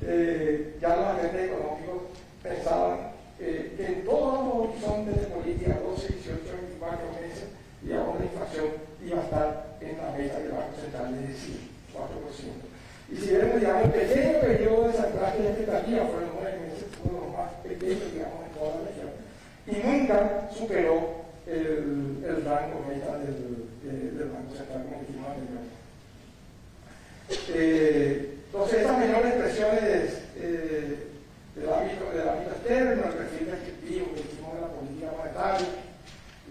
ya los agentes económicos pensaban que en todos los horizontes de política, 12, 18, 24 meses, digamos, la inflación iba a estar en la meta del Banco Central, es decir, 4%. Y si vemos, digamos, el pequeño periodo de desanclaje de expectativa, fueron 9 meses, uno de los más pequeños, digamos, en toda la región, y nunca superó el rango meta del Banco Central, como dijimos anteriormente. Entonces, estas menores presiones del ámbito externo, el perfil restrictivo que hicimos de la política monetaria,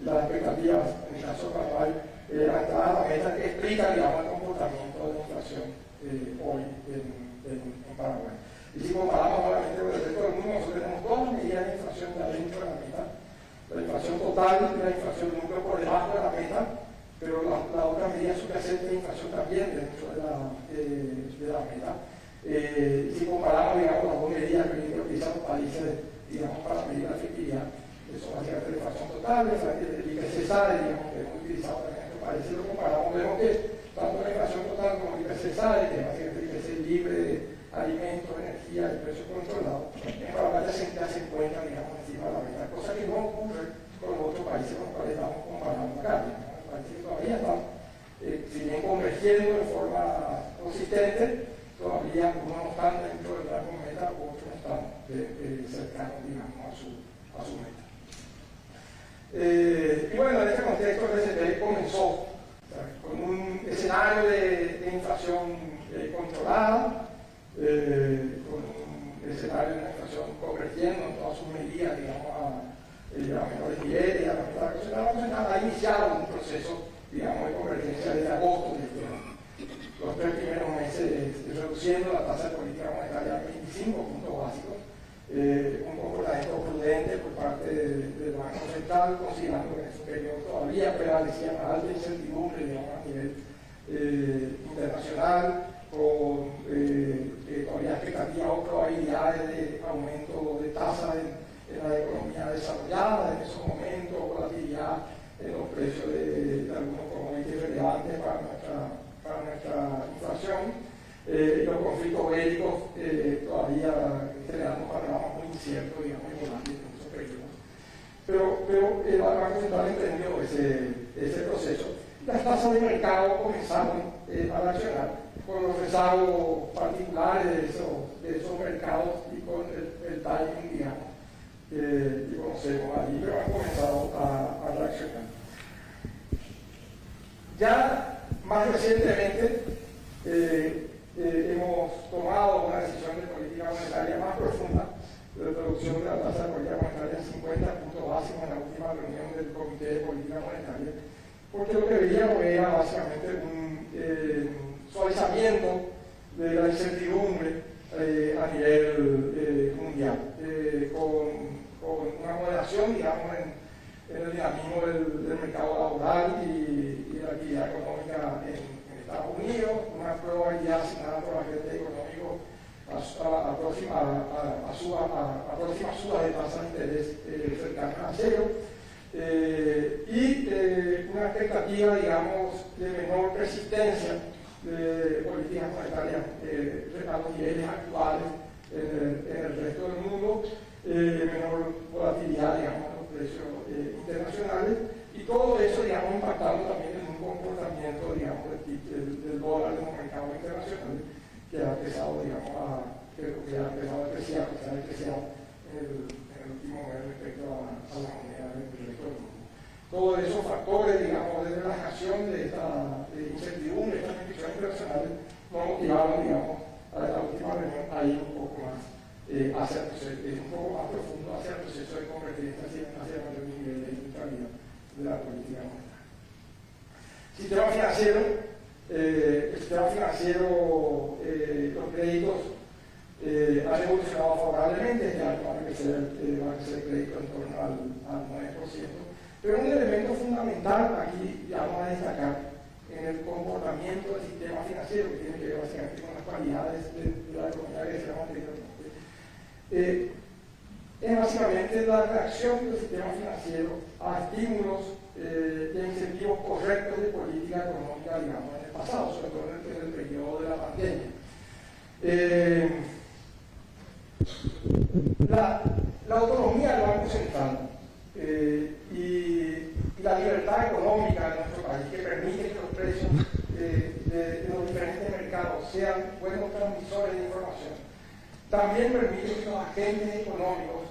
las expectativas, en el caso de Paraguay, la entrada a la meta que explica, digamos, el comportamiento de la inflación hoy en Paraguay. Y si comparamos nuevamente con el resto del mundo, nosotros tenemos dos medidas de inflación de adentro de la meta, la inflación total y la inflación núcleo por debajo de la meta, pero la otra medida subyacente de inflación también dentro de la meta. Si comparamos, digamos, las dos medidas que utilizan los países, digamos, para medir la efectividad, que son básicamente la inflación total, el IPC SAE, digamos, que hemos utilizado también en estos países, lo comparamos, vemos que tanto la inflación total como el IPC SAE, que es básicamente el IPC libre de alimentos, energía y precios controlados, en Paraguay ya se encuentra, digamos, encima de la meta, cosa que no ocurre con los otros países con los cuales estamos comparando acá, digamos, los países que todavía están, si bien convergiendo de forma consistente, todavía algunos no están dentro del rango meta, otros están cercanos, digamos, a su meta. Y bueno, en este contexto el BCP comenzó con un escenario de inflación controlada, con un escenario de una inflación convergiendo en todas sus medidas, digamos, a menores niveles, a la meta de la Constitución, ha iniciado un proceso, digamos, de convergencia desde agosto de este año. Los 3 primeros meses reduciendo la tasa de política monetaria a 25 puntos básicos, un comportamiento prudente por parte del Banco Central, considerando que en ese periodo todavía prevalecía una alta incertidumbre, digamos, a nivel internacional, con todavía expectativas o probabilidades de aumento de tasas en la economía desarrollada en esos momentos, volatilidad en los precios de algunos commodities relevantes para nuestra inflación. Los conflictos bélicos todavía generando panoramas muy inciertos, digamos, y volátiles en esos periodos. Pero el Banco Central emprendió ese proceso. Las tasas de mercado comenzaron a reaccionar con los rezagos particulares de esos mercados y con el timing, digamos, que conocemos ahí, pero han comenzado a reaccionar. Ya más recientemente hemos tomado una decisión de política monetaria más profunda, de reducción de la tasa de política monetaria en 50 puntos básicos en la última reunión del Comité de Política Monetaria, porque lo que veíamos era básicamente un suavizamiento de la incertidumbre a nivel mundial, con una moderación, digamos, en el dinamismo del mercado laboral y la actividad económica en Estados Unidos, una probabilidad asignada por el agente económico a próximas subas de tasas de interés cercanas a cero, y una expectativa, digamos, de menor persistencia de políticas monetarias a los niveles actuales en el resto del mundo, menor volatilidad, digamos, en los precios internacionales, y todo eso, digamos, impactando también en un comportamiento, digamos, del dólar en los mercados internacionales, que ha empezado, digamos, a depreciar, que se ha depreciado en el último mes respecto a la moneda del resto del mundo. Todos esos factores, digamos, de relajación de esta incertidumbre, estas condiciones internacionales, nos motivaron, digamos, a la última reunión a ir un poco más un poco más profundo hacia el proceso de convergencia hacia el mayor nivel de neutralidad de la política monetaria. Sistema financiero, los créditos han evolucionado favorablemente, este año van a crecer el crédito en torno al 9%, pero un elemento fundamental aquí ya vamos a destacar en el comportamiento del sistema financiero, que tiene que ver básicamente con las cualidades de la economía que decíamos anteriormente, es básicamente la reacción del sistema financiero a estímulos de incentivos correctos de política económica, digamos, en el pasado, sobre todo en el periodo de la pandemia. La autonomía del Banco Central y la libertad económica de nuestro país, que permite que los precios de los diferentes mercados sean buenos transmisores de información, también permite que los agentes económicos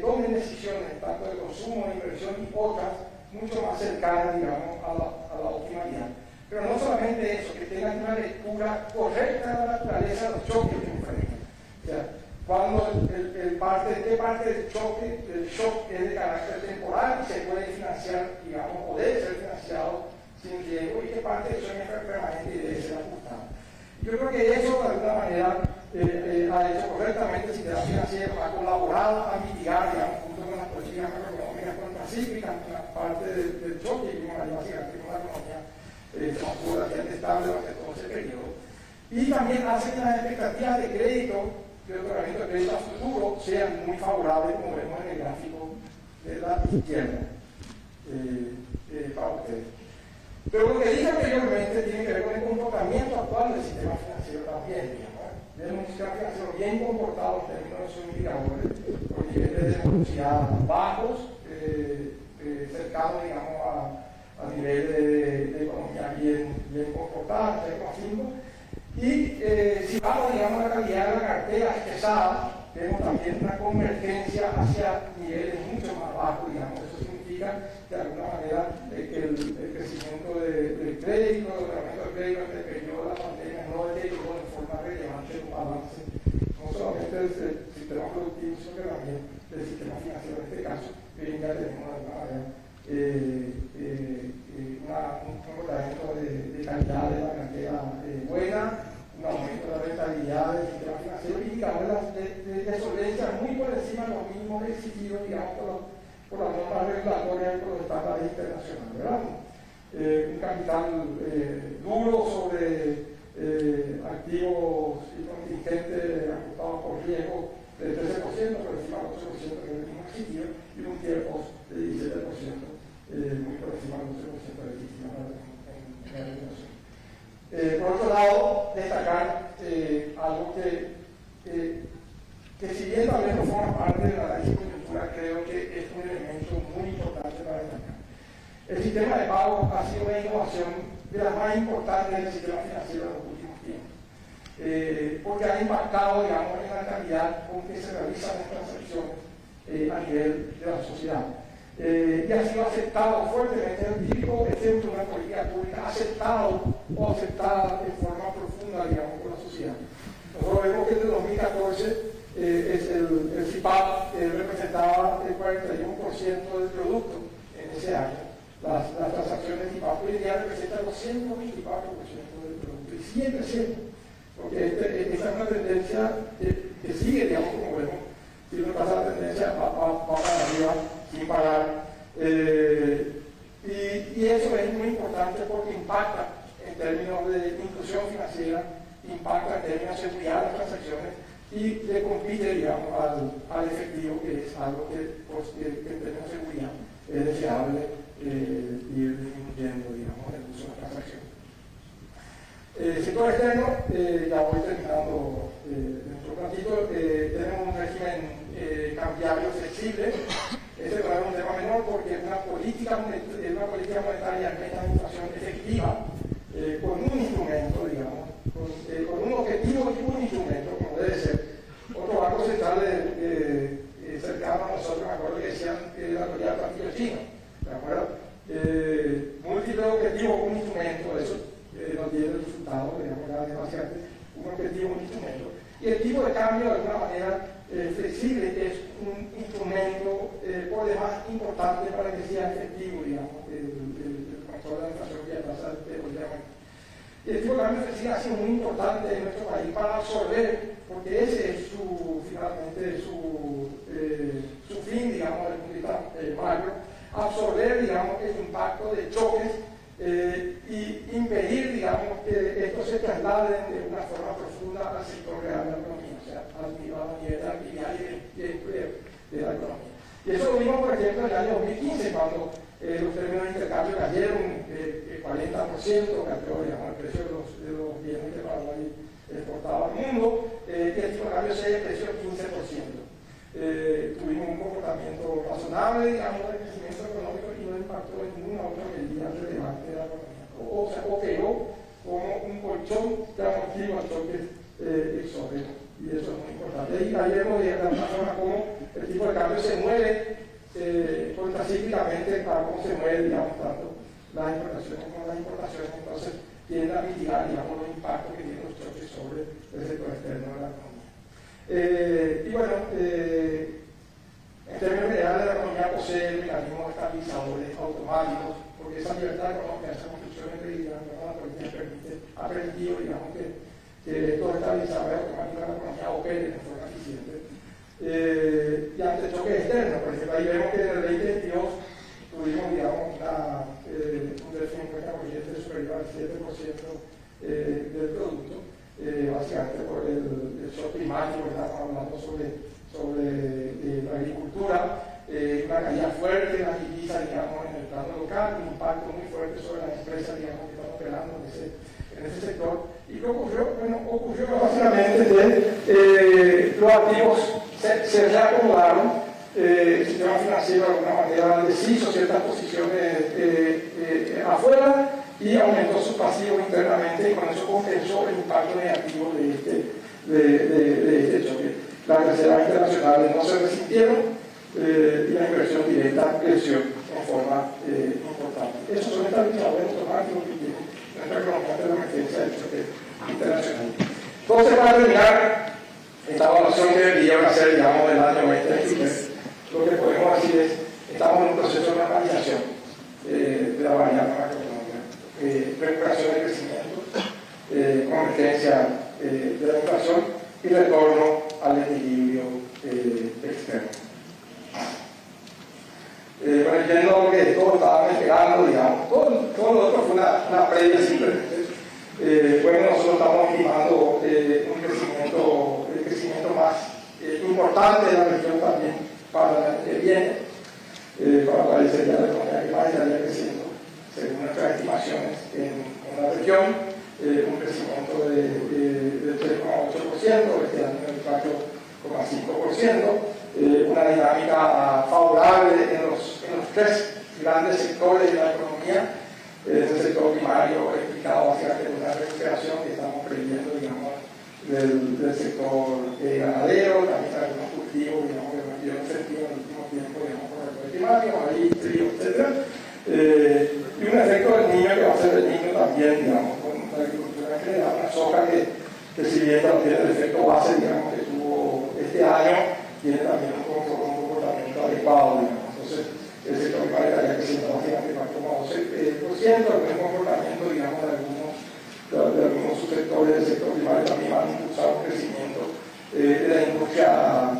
tomen decisiones tanto de consumo, de inversión y otras mucho más cercanas, digamos, a la optimalidad. Pero no solamente eso, que tengan una lectura correcta de la naturaleza de los choques que enfrentan. O sea, cuando qué parte del shock es de carácter temporal y se puede financiar, digamos, o debe ser financiado sin riesgo, y qué parte de eso es permanente y debe ser ajustado. Yo creo que eso, de alguna manera, ha hecho correctamente el sistema financiero, ha colaborado a mitigar, digamos, junto con las políticas macroeconómicas contracíclicas, una parte del choque, y básicamente con la economía relativamente estable durante todo ese periodo. Y también hace que las expectativas de crédito, de otorgamiento de crédito a futuro, sean muy favorables, como vemos en el gráfico de la izquierda, para ustedes. Pero lo que dije anteriormente tiene que ver con el comportamiento actual del sistema financiero también, digamos. Es un sistema financiero bien comportado en términos de sus indicadores, con niveles de morosidad bajos, cercanos, digamos, a niveles de economía bien comportada, 3,5. Y si vamos, digamos, a la calidad de la cartera expresada, vemos también una convergencia hacia niveles mucho más bajos, digamos. Eso significa, de alguna manera, que el crecimiento del crédito, el tratamiento del crédito en el periodo de la pandemia no deterioró de forma relevante el balance, no solamente del sistema productivo, sino que también del sistema financiero en este caso, que ya tenemos de alguna manera un comportamiento de calidad de la cartera buena, un aumento de la rentabilidad del sistema financiero y indicadores de solvencia muy por encima de los mínimos exigidos, digamos, por las normas regulatorias y por los estándares internacionales, ¿verdad? Un capital duro sobre activos y contingentes ajustados por riesgo del 13%, por encima del 8% que es el mínimo exigido, y un tiempo de 17%, muy por encima del 12% de exigido en la regulación. Por otro lado, destacar algo que si bien también no forma parte de la análisis de coyuntura, creo que es un elemento muy importante para destacar. El sistema de pago ha sido una innovación de las más importantes del sistema financiero en los últimos tiempos, porque ha impactado, digamos, en la calidad con que se realizan las transacciones a nivel de la sociedad. Y ha sido aceptado fuertemente, el típico ejemplo de una política pública aceptado o aceptada de forma profunda, digamos, por la sociedad. Nosotros vemos que desde 2014 el CIPAP representaba el 41% del producto en ese año. Las transacciones de CIPAP hoy en día representan los 124% del producto y sigue creciendo, porque esta es una tendencia que sigue, digamos, como vemos, si uno pasa la tendencia va para arriba sin parar. Y eso es muy importante porque impacta en términos de inclusión financiera, impacta en términos de seguridad de las transacciones y le compite, digamos, al efectivo, que es algo que en términos de seguridad es deseable ir disminuyendo, digamos, el uso de las transacciones. Sector externo, ya voy terminando nuestro plantito, tenemos un régimen cambiario flexible. Este no es un tema menor porque es una política monetaria en meta de inflación efectiva, con un instrumento, digamos, con un objetivo y un instrumento, como debe ser. Otros bancos centrales cercanos a nosotros, me acuerdo que decían la autoridad del partido chino, ¿de acuerdo? Múltiples objetivos, un instrumento, eso no tiene el resultado, digamos, cada vez más grande, un objetivo, un instrumento. Y el tipo de cambio, de alguna manera, flexible es un instrumento por demás importante para que sea efectivo, digamos, el control de la inflación y la tasa de políticamente. Y el tipo de cambio flexible ha sido muy importante en nuestro país para absorber, porque ese es finalmente su fin, digamos, desde el punto de vista macro, absorber, digamos, el impacto de choques y impedir, digamos, que esto se traslade de una forma profunda al sector real de la economía, o sea, al nivel de actividad y de empleo de la economía. Y eso lo vimos, por ejemplo, en el año 2015, cuando los términos de intercambio cayeron 40%, cayó, digamos, el precio de los bienes que Paraguay exportaba al mundo, que razonable, digamos, del crecimiento económico y no impactó en ninguna otra medida relevante de la economía. O sea, operó como un colchón que amortigua choques exógenos. Y eso es muy importante. Y ahí vemos de alguna forma cómo el tipo de cambio se mueve contracíclicamente para cómo se mueve, digamos, tanto las importaciones como las importaciones. Entonces, tienden a mitigar, digamos, los impactos que tienen los choques sobre el sector externo de la economía. Y bueno, en términos generales, la economía posee mecanismos estabilizadores automáticos, porque esa libertad económica, esa construcción equilibrada con la política ha permitido, digamos, que estos estabilizadores automáticos de la economía operen de forma eficiente. Y ante choques externos, por ejemplo, ahí vemos que en el 2022 tuvimos, digamos, un déficit corriente superior al 7% del producto, básicamente por el shock climático que estamos hablando sobre la agricultura, una caída fuerte en la divisa, digamos, en el plano local, un impacto muy fuerte sobre las empresas, digamos, que están operando en ese sector. ¿Y qué ocurrió? Bueno, ocurrió básicamente que los activos se reacomodaron, el sistema financiero de alguna manera deshizo ciertas posiciones afuera y aumentó su pasivo internamente, y con eso compensó el impacto negativo de este choque. Las reservas internacionales no se resintieron y la inversión directa creció en forma importante. Esos son estabilizadores automáticos que tiene nuestra economía de la emergencia del choque internacional. Entonces, para terminar esta evaluación que debería hacer, digamos, del año 2023, lo que podemos decir es que estamos en un proceso de normalización de la variable macroeconómica, recuperación del crecimiento, convergencia de la inflación y retorno al equilibrio externo. Yendo a lo que todos estaban esperando, digamos, todo lo otro fue una previa simplemente. Bueno, nosotros estamos estimando un crecimiento más importante de la región también para el año que viene, para la sería la economía que más estaría creciendo, según nuestras estimaciones en la región, un crecimiento de 3,8%, este año del 4,5%. Una dinámica favorable en los tres grandes sectores de la economía. El sector primario explicado básicamente una recuperación que estamos previendo, digamos, del sector ganadero, también algunos cultivos, digamos, que no tienen sentido en el último tiempo, digamos, por el sector primario, maíz, trigo, etc. Y un efecto del niño que va a ser el niño también, digamos, con la agricultura en general, una soja que si bien no tiene el efecto base, digamos, que tuvo este año, tiene también un comportamiento adecuado, digamos. Entonces, el sector primario estaría creciendo básicamente 4,12%, el comportamiento, digamos, de algunos subsectores del sector primario también van a impulsar un crecimiento de la industria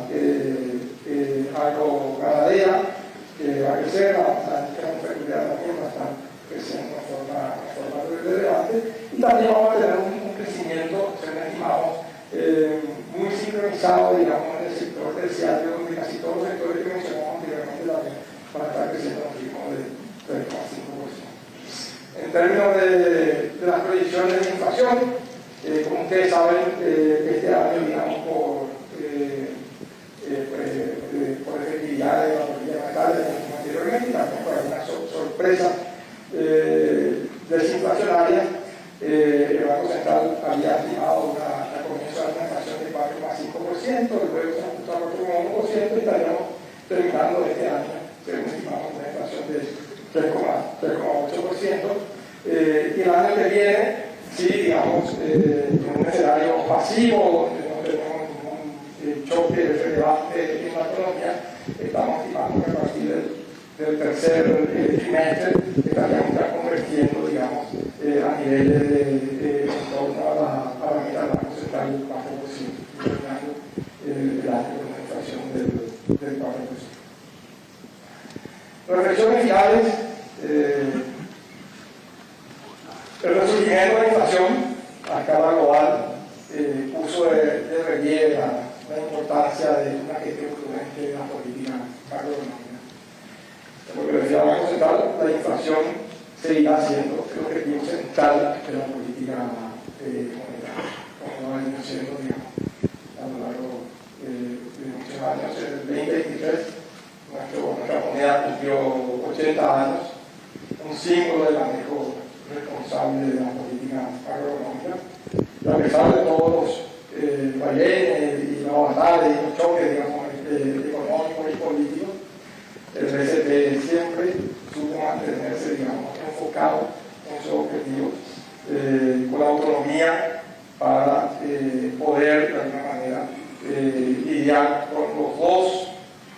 agroganadera, que va a crecer, la industria manufacturera también va a estar creciendo de forma relevante, y también vamos a tener un crecimiento, según estimamos, muy sincronizado, digamos, en el sector terciario, donde casi todos los sectores que mencionamos anteriormente también van a estar creciendo a un ritmo de 3,5%. En términos de las proyecciones de inflación, como ustedes saben, este año, digamos, por efectividad de la política monetaria, como anteriormente, también por algunas sorpresas desinflacionarias, el Banco Central había estimado al comienzo de la inflación de 4,5%, luego se ajustó a 4,1% y estaríamos terminando este año, según estimamos, una inflación de 3,8%. Y el año que viene, sí, digamos, en un escenario pasivo, donde no tenemos ningún choque relevante en la economía, estamos estimando que a partir del tercer trimestre estaríamos ya convergiendo, digamos, a niveles en torno a la mitad del Banco Central, bajo terminando el año con una inflación del 4%. Reflexiones finales. El resurgimiento de la inflación a escala global puso de relieve la importancia de una gestión prudente de la política macroeconómica. Lo que decía el Banco Central, la inflación seguirá siendo el objetivo central de la política monetaria, como lo ha venido siendo, digamos, a lo largo de muchos años. En el 2023, nuestra lidiar con los dos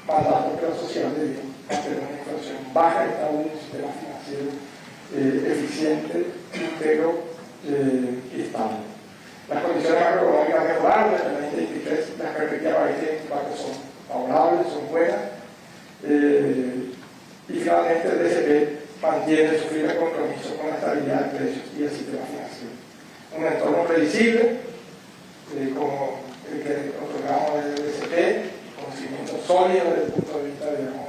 mandatos que la sociedad debe mantener una inflación baja, estable, un sistema financiero eficiente, íntegro y estable. Las condiciones macroeconómicas mejoraron desde el 2023, las perspectivas para este 2024 son favorables, son buenas. Y finalmente el DCP mantiene su firme compromiso con la estabilidad de precios y el sistema financiero. Un entorno previsible, como el que otorgamos desde el DCP, conocimiento sólido desde el punto de vista, digamos,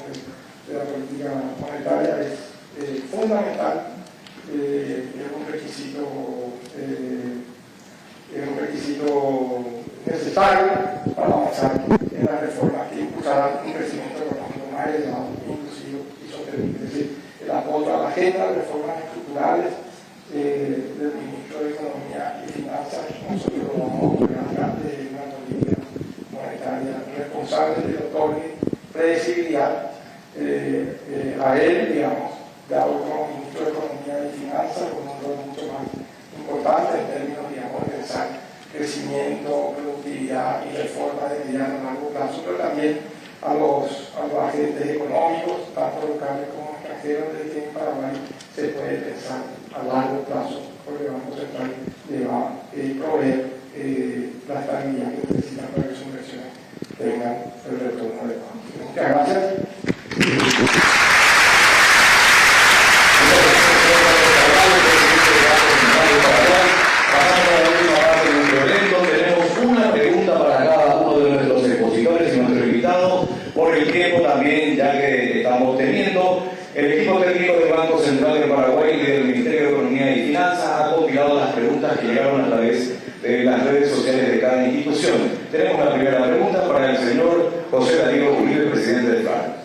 de la política monetaria es fundamental, es un requisito necesario para avanzar en las reformas que impulsarán un crecimiento económico más elevado, inclusivo y sostenible. Es decir, el apoyo a la agenda de reformas estructurales del ministro de Economía y Finanzas, nosotros lo vamos a otorgar de una política monetaria responsable que otorgue previsibilidad a él, digamos, dado como ministro de Economía y Finanzas, con un rol mucho más importante en términos, digamos, de pensar crecimiento, productividad y reforma de mediano y largo plazo, pero también a los agentes económicos, tanto locales como extranjeros, de que en Paraguay se puede pensar a largo plazo, porque el Banco Central le va a proveer la estabilidad que necesita para que sus inversiones tengan el retorno adecuado. Muchas gracias. Pasando a la última parte de nuestro evento, tenemos una pregunta para cada uno de nuestros expositores y nuestros invitados, por el tiempo también, ya que estamos teniendo. El equipo técnico del Banco Central de Paraguay y del Ministerio de Economía y Finanzas ha compilado las preguntas que llegaron a través de las redes sociales de cada institución. Tenemos la primera pregunta para el señor José Darío Uribe, presidente del FAR.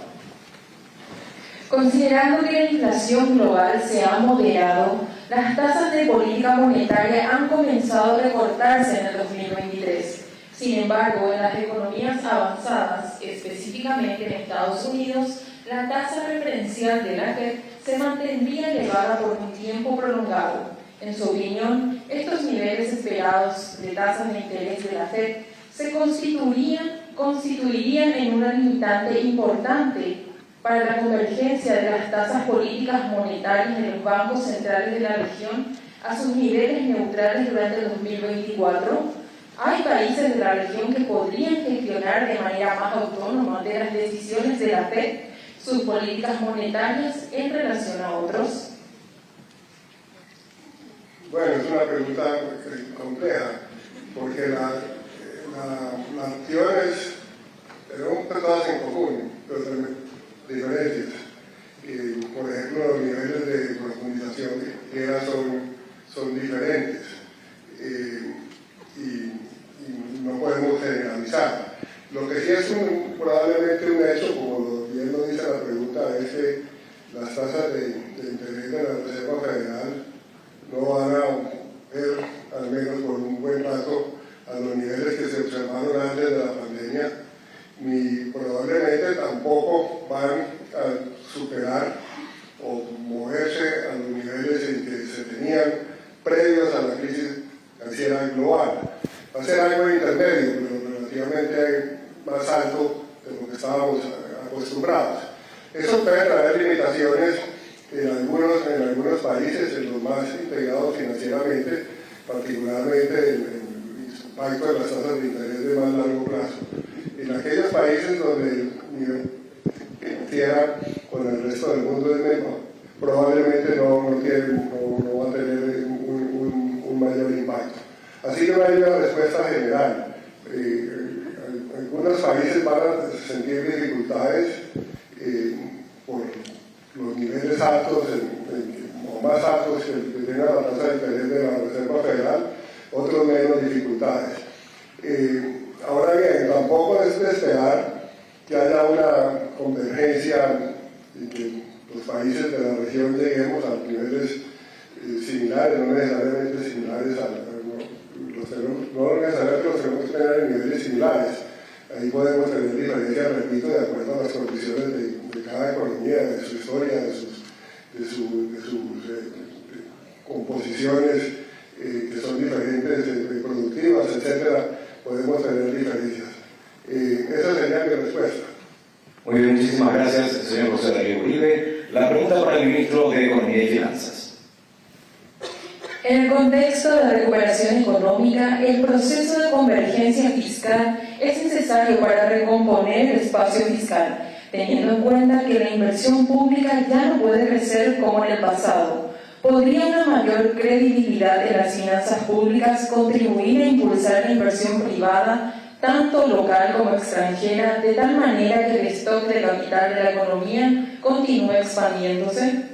Considerando que la inflación global se ha moderado, las tasas de política monetaria han comenzado a recortarse en el 2023. Sin embargo, en las economías avanzadas, específicamente en Estados Unidos, la tasa referencial de la FED se mantendría elevada por un tiempo prolongado. En su opinión, estos niveles esperados de tasas de interés de la FED se constituirían en una limitante importante para la convergencia de las tasas políticas monetarias de los bancos centrales de la región a sus niveles neutrales durante el 2024. Hay países de la región que podrían gestionar de manera más autónoma de las decisiones de la FED sus políticas monetarias en relación a otros. Bueno, es una pregunta compleja, porque las acciones tenemos todas en común, pero también diferencias. Por ejemplo, los niveles de profundización que son diferentes y no podemos generalizar. Lo que sí es probablemente un hecho, como bien lo dice la pregunta, es que las tasas de interés de la Reserva Federal no van a ver, al menos por un buen rato, a los niveles que se observaron antes de la pandemia, ni probablemente tampoco van a superar o moverse a los niveles en que se tenían previos a la crisis financiera global. Va a ser algo intermedio, pero relativamente más alto de lo que estábamos acostumbrados. Eso puede traer limitaciones en algunos países, en los más integrados financieramente, particularmente el impacto de las tasas de interés de más largo plazo. En aquellos países donde el nivel financiero con el resto del mundo es menor, probablemente no va a tener un mayor impacto. Así que no hay una respuesta general. Algunos países van a sentir dificultades por los niveles altos o más altos que tenga la tasa de interés de la Reserva Federal, otros menos dificultades. Ahora bien, tampoco es de esperar que haya una convergencia y que los países de la región lleguemos a niveles similares, no necesariamente similares no necesariamente los tenemos que tener en niveles similares. Ahí podemos tener diferencias, repito, de acuerdo a las condiciones de cada economía, de su historia, de sus composiciones que son diferentes, productivas, etc. Podemos tener diferencias. En gracias, señor José Darío Uribe. La pregunta para el ministro de Economía y Finanzas. En el contexto de la recuperación económica, el proceso de convergencia fiscal es necesario para recomponer el espacio fiscal, teniendo en cuenta que la inversión pública ya no puede crecer como en el pasado. ¿Podría una mayor credibilidad de las finanzas públicas contribuir a impulsar la inversión privada, tanto local como extranjera, de tal manera que el stock de capital de la economía continúe expandiéndose?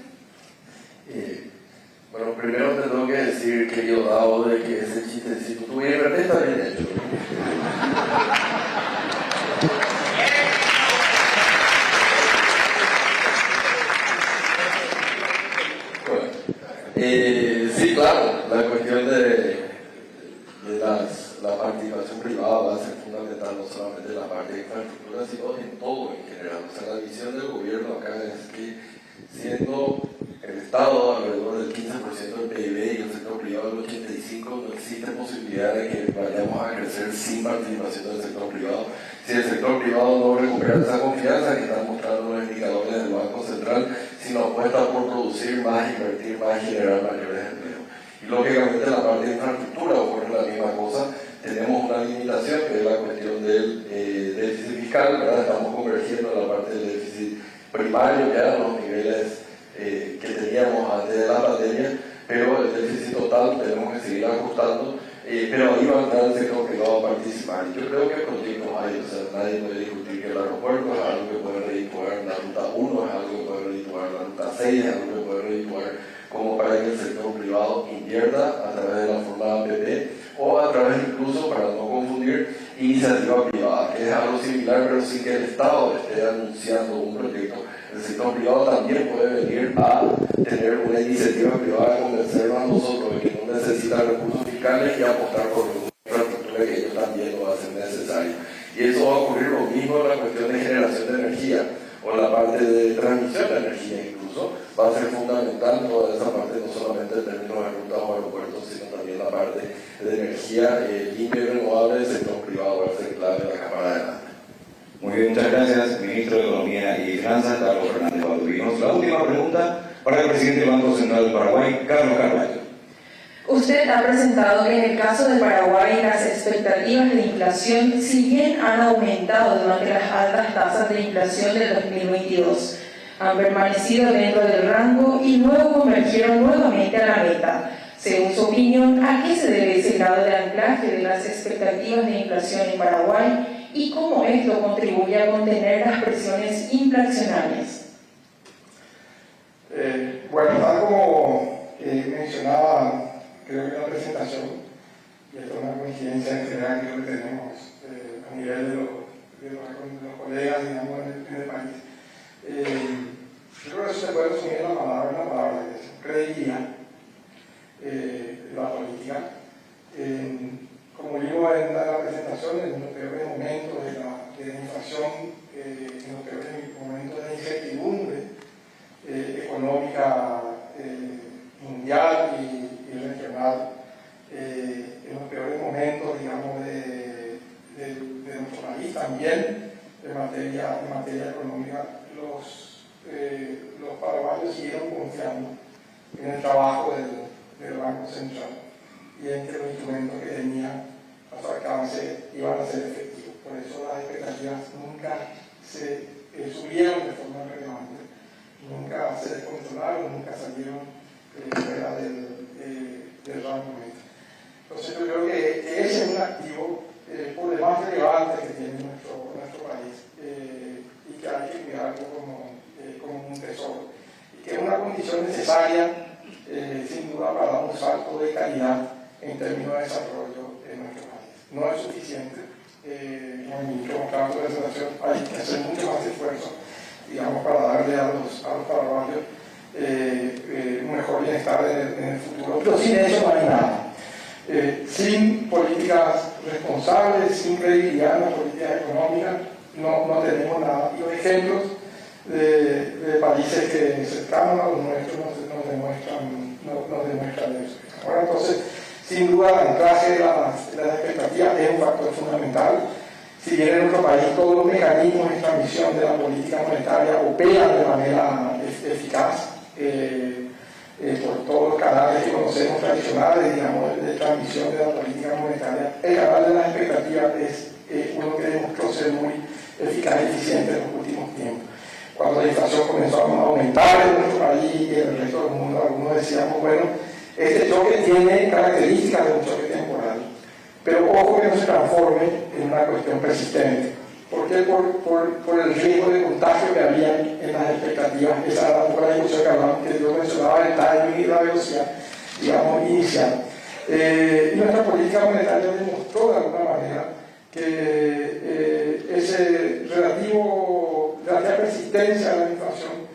Bueno, primero te tengo que decir, querido Davo, de que ese chistecito tu IRP está bien hecho. Sí, claro, la cuestión de la participación privada va a ser fundamental, no solamente en la parte de infraestructura, sino en todo en general. O sea, la visión del gobierno acá es que siendo el Estado alrededor del 15% del PIB y el sector privado del 85%, no existe posibilidad de que vayamos a crecer sin participación del sector privado. Si el sector privado no recupera esa confianza que están mostrando los indicadores del Banco Central, si no apuesta por producir más, invertir más, generar mayores empleos. Y lógicamente en la parte de infraestructura ocurre la misma cosa. Tenemos una limitación que es la cuestión del déficit fiscal, ¿verdad? Estamos convergiendo en la parte del déficit primario ya a los niveles que teníamos antes de la pandemia, pero el déficit total tenemos que seguir ajustando, pero ahí va a entrar el sector privado a participar. Y yo creo que proyectos hay, o sea, nadie puede discutir que el aeropuerto es algo que puede redituar, la ruta 1 es algo que puede redituar, la ruta 6 es algo que puede redituar, como para que el sector privado invierta a través de la forma APP o a través incluso, para no confundir, iniciativa privada, que es algo similar, pero sin que el Estado esté anunciando un proyecto. El sector privado también puede venir a tener una iniciativa privada, convencernos a nosotros de que no necesitan recursos fiscales y apostar por una infraestructura que ellos también lo hacen necesario. Y eso va a ocurrir lo mismo en la cuestión de generación de energía o en la parte de transmisión de energía incluso. Va a ser fundamental toda esa parte, no solamente en términos de rutas o aeropuertos, sino también la parte de energía limpia y renovable del sector privado va a ser clave en la Cámara de Adelante. Muy bien, muchas gracias, ministro de Economía y Finanzas, Carlos Fernández Valdovinos. La última pregunta para el presidente del Banco Central del Paraguay, Carlos Carvalho. Usted ha presentado que en el caso de Paraguay las expectativas de inflación, si bien han aumentado durante las altas tasas de inflación del 2022, han permanecido dentro del rango y luego convergieron nuevamente a la meta. Según su opinión, ¿a qué se debe ese grado de anclaje de las expectativas de inflación en Paraguay y cómo esto contribuye a contener las presiones inflacionarias? Bueno, tal como mencionaba, creo que en la presentación, y esto es una coincidencia en general creo que tenemos a nivel de los colegas, digamos, en el país. Yo creo que eso se puede resumir en la palabra que es credibilidad, la política. Como vimos en la presentación, en los peores momentos de la inflación, en los peores momentos de incertidumbre económica mundial y regional, en los peores momentos, digamos, de nuestro país también, en materia económica, los paraguayos siguieron confiando en el trabajo del Banco Central y en que los instrumentos que tenían a su alcance iban a ser efectivos. Por eso las expectativas nunca se subieron de forma relevante, nunca se descontrolaron, nunca salieron fuera del rango meta. Entonces yo creo que ese es un activo por demás relevante que tiene nuestro país y que hay que cuidarlo como un tesoro y que es una condición necesaria sin duda para dar un salto de calidad en términos de desarrollo en nuestro país. No es suficiente, como el ministro mostraba en su presentación, hay que hacer mucho más esfuerzo, digamos, para darle a los paraguayos un mejor bienestar en el futuro, pero sin eso no hay nada. Sin políticas responsables, sin credibilidad en las políticas económicas, no tenemos nada. Y los ejemplos de países que cercanos a los nuestros nos demuestran eso. Ahora, entonces, sin duda, el anclaje de las expectativas es un factor fundamental. Si bien en nuestro país todos los mecanismos de transmisión de la política monetaria operan de manera eficaz, por todos los canales que conocemos tradicionales, digamos, de transmisión de la política monetaria, el canal de las expectativas es uno que demostró ser muy eficaz y eficiente en los últimos tiempos. Cuando la inflación comenzó a aumentar en nuestro país y en el resto del mundo, algunos decíamos, bueno, este choque tiene características de un choque temporal, pero ojo que no se transforme en una cuestión persistente. ¿Por qué? Por el riesgo de contagio que había en las expectativas. Esa era la discusión que yo mencionaba, el timing y la velocidad, digamos, inicial. Y nuestra política monetaria demostró de alguna manera que ese relativa persistencia de la inflación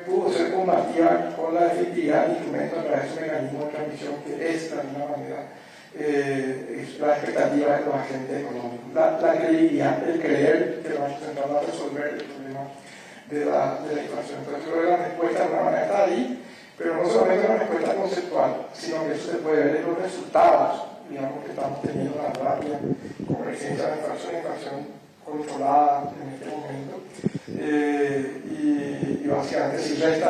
pudo ser combatida con la efectividad del instrumento a través de ese mecanismo de transmisión que es, de alguna manera, la expectativa de los agentes económicos, la credibilidad, el creer que el Banco Central va a resolver el problema de la inflación. Entonces, yo creo que la respuesta de alguna manera está ahí, pero no solamente una respuesta conceptual, sino que eso se puede ver en los resultados, digamos, que estamos teniendo una rápida convergencia de la inflación controlada en este momento, y básicamente si resta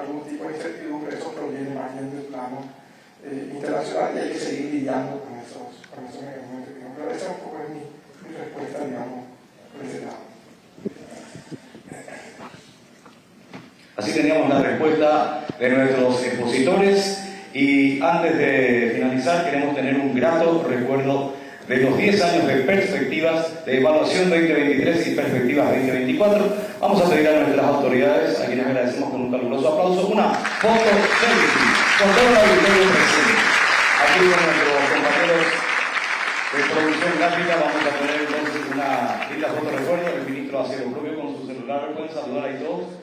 algún tipo de incertidumbre, eso proviene más bien del plano internacional y hay que seguir lidiando con esos mecanismos. Pero esa un poco es mi respuesta, digamos, por ese lado. Así teníamos la respuesta de nuestros expositores y antes de finalizar queremos tener un grato recuerdo de los 10 años de perspectivas de evaluación 2023 y perspectivas 2024. Vamos a pedir a nuestras autoridades, a quienes agradecemos con un caluroso aplauso, una foto selfie con todo el auditorio presente. Aquí con nuestros compañeros de producción gráfica vamos a poner entonces una linda foto recuerdo. El ministro hace lo propio con su celular, pueden saludar ahí todos.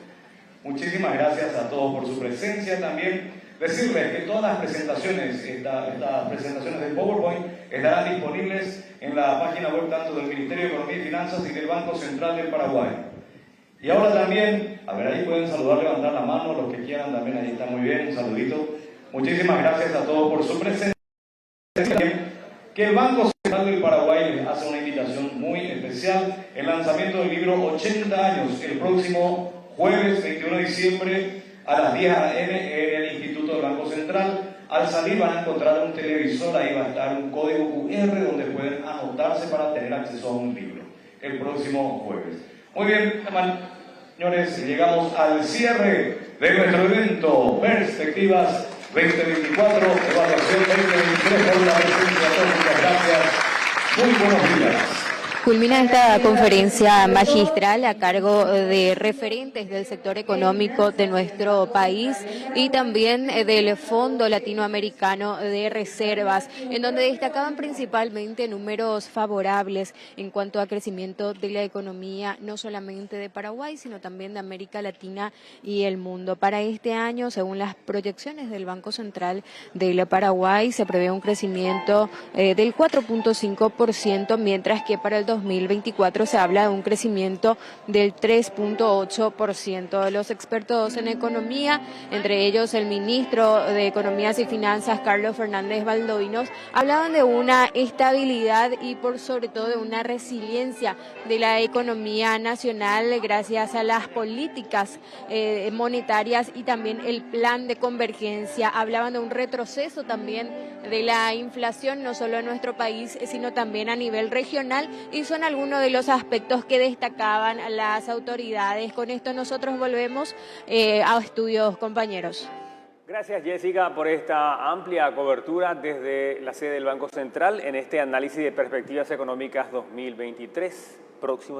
Muchísimas gracias a todos por su presencia. También decirles que todas las presentaciones, estas presentaciones de PowerPoint estarán disponibles en la página web tanto del Ministerio de Economía y Finanzas y del Banco Central del Paraguay. Y ahora también, a ver, ahí pueden saludar, levantar la mano, los que quieran también, ahí está muy bien, un saludito. Muchísimas gracias a todos por su presencia. Que el Banco Central del Paraguay les hace una invitación muy especial, el lanzamiento del libro 80 años, el próximo jueves 21 de diciembre a las 10 a.m. en el Instituto del Banco Central. Al salir van a encontrar un televisor, ahí va a estar un código QR donde pueden anotarse para tener acceso a un libro el próximo jueves. Muy bien, señores, llegamos al cierre de nuestro evento Perspectivas 2024, Evaluación 2023 por la presencia. Muchas gracias. Muy buenos días. Culmina esta conferencia magistral a cargo de referentes del sector económico de nuestro país y también del Fondo Latinoamericano de Reservas, en donde destacaban principalmente números favorables en cuanto a crecimiento de la economía, no solamente de Paraguay, sino también de América Latina y el mundo. Para este año, según las proyecciones del Banco Central del Paraguay, se prevé un crecimiento del 4.5%, mientras que para el 2024 se habla de un crecimiento del 3.8%. Los expertos en economía, entre ellos el ministro de Economías y Finanzas, Carlos Fernández Baldovinos, hablaban de una estabilidad y por sobre todo de una resiliencia de la economía nacional gracias a las políticas monetarias y también el plan de convergencia. Hablaban de un retroceso también de la inflación, no solo en nuestro país, sino también a nivel regional, y son algunos de los aspectos que destacaban las autoridades. Con esto nosotros volvemos a estudios, compañeros. Gracias, Jessica, por esta amplia cobertura desde la sede del Banco Central en este análisis de perspectivas económicas 2023 próximo.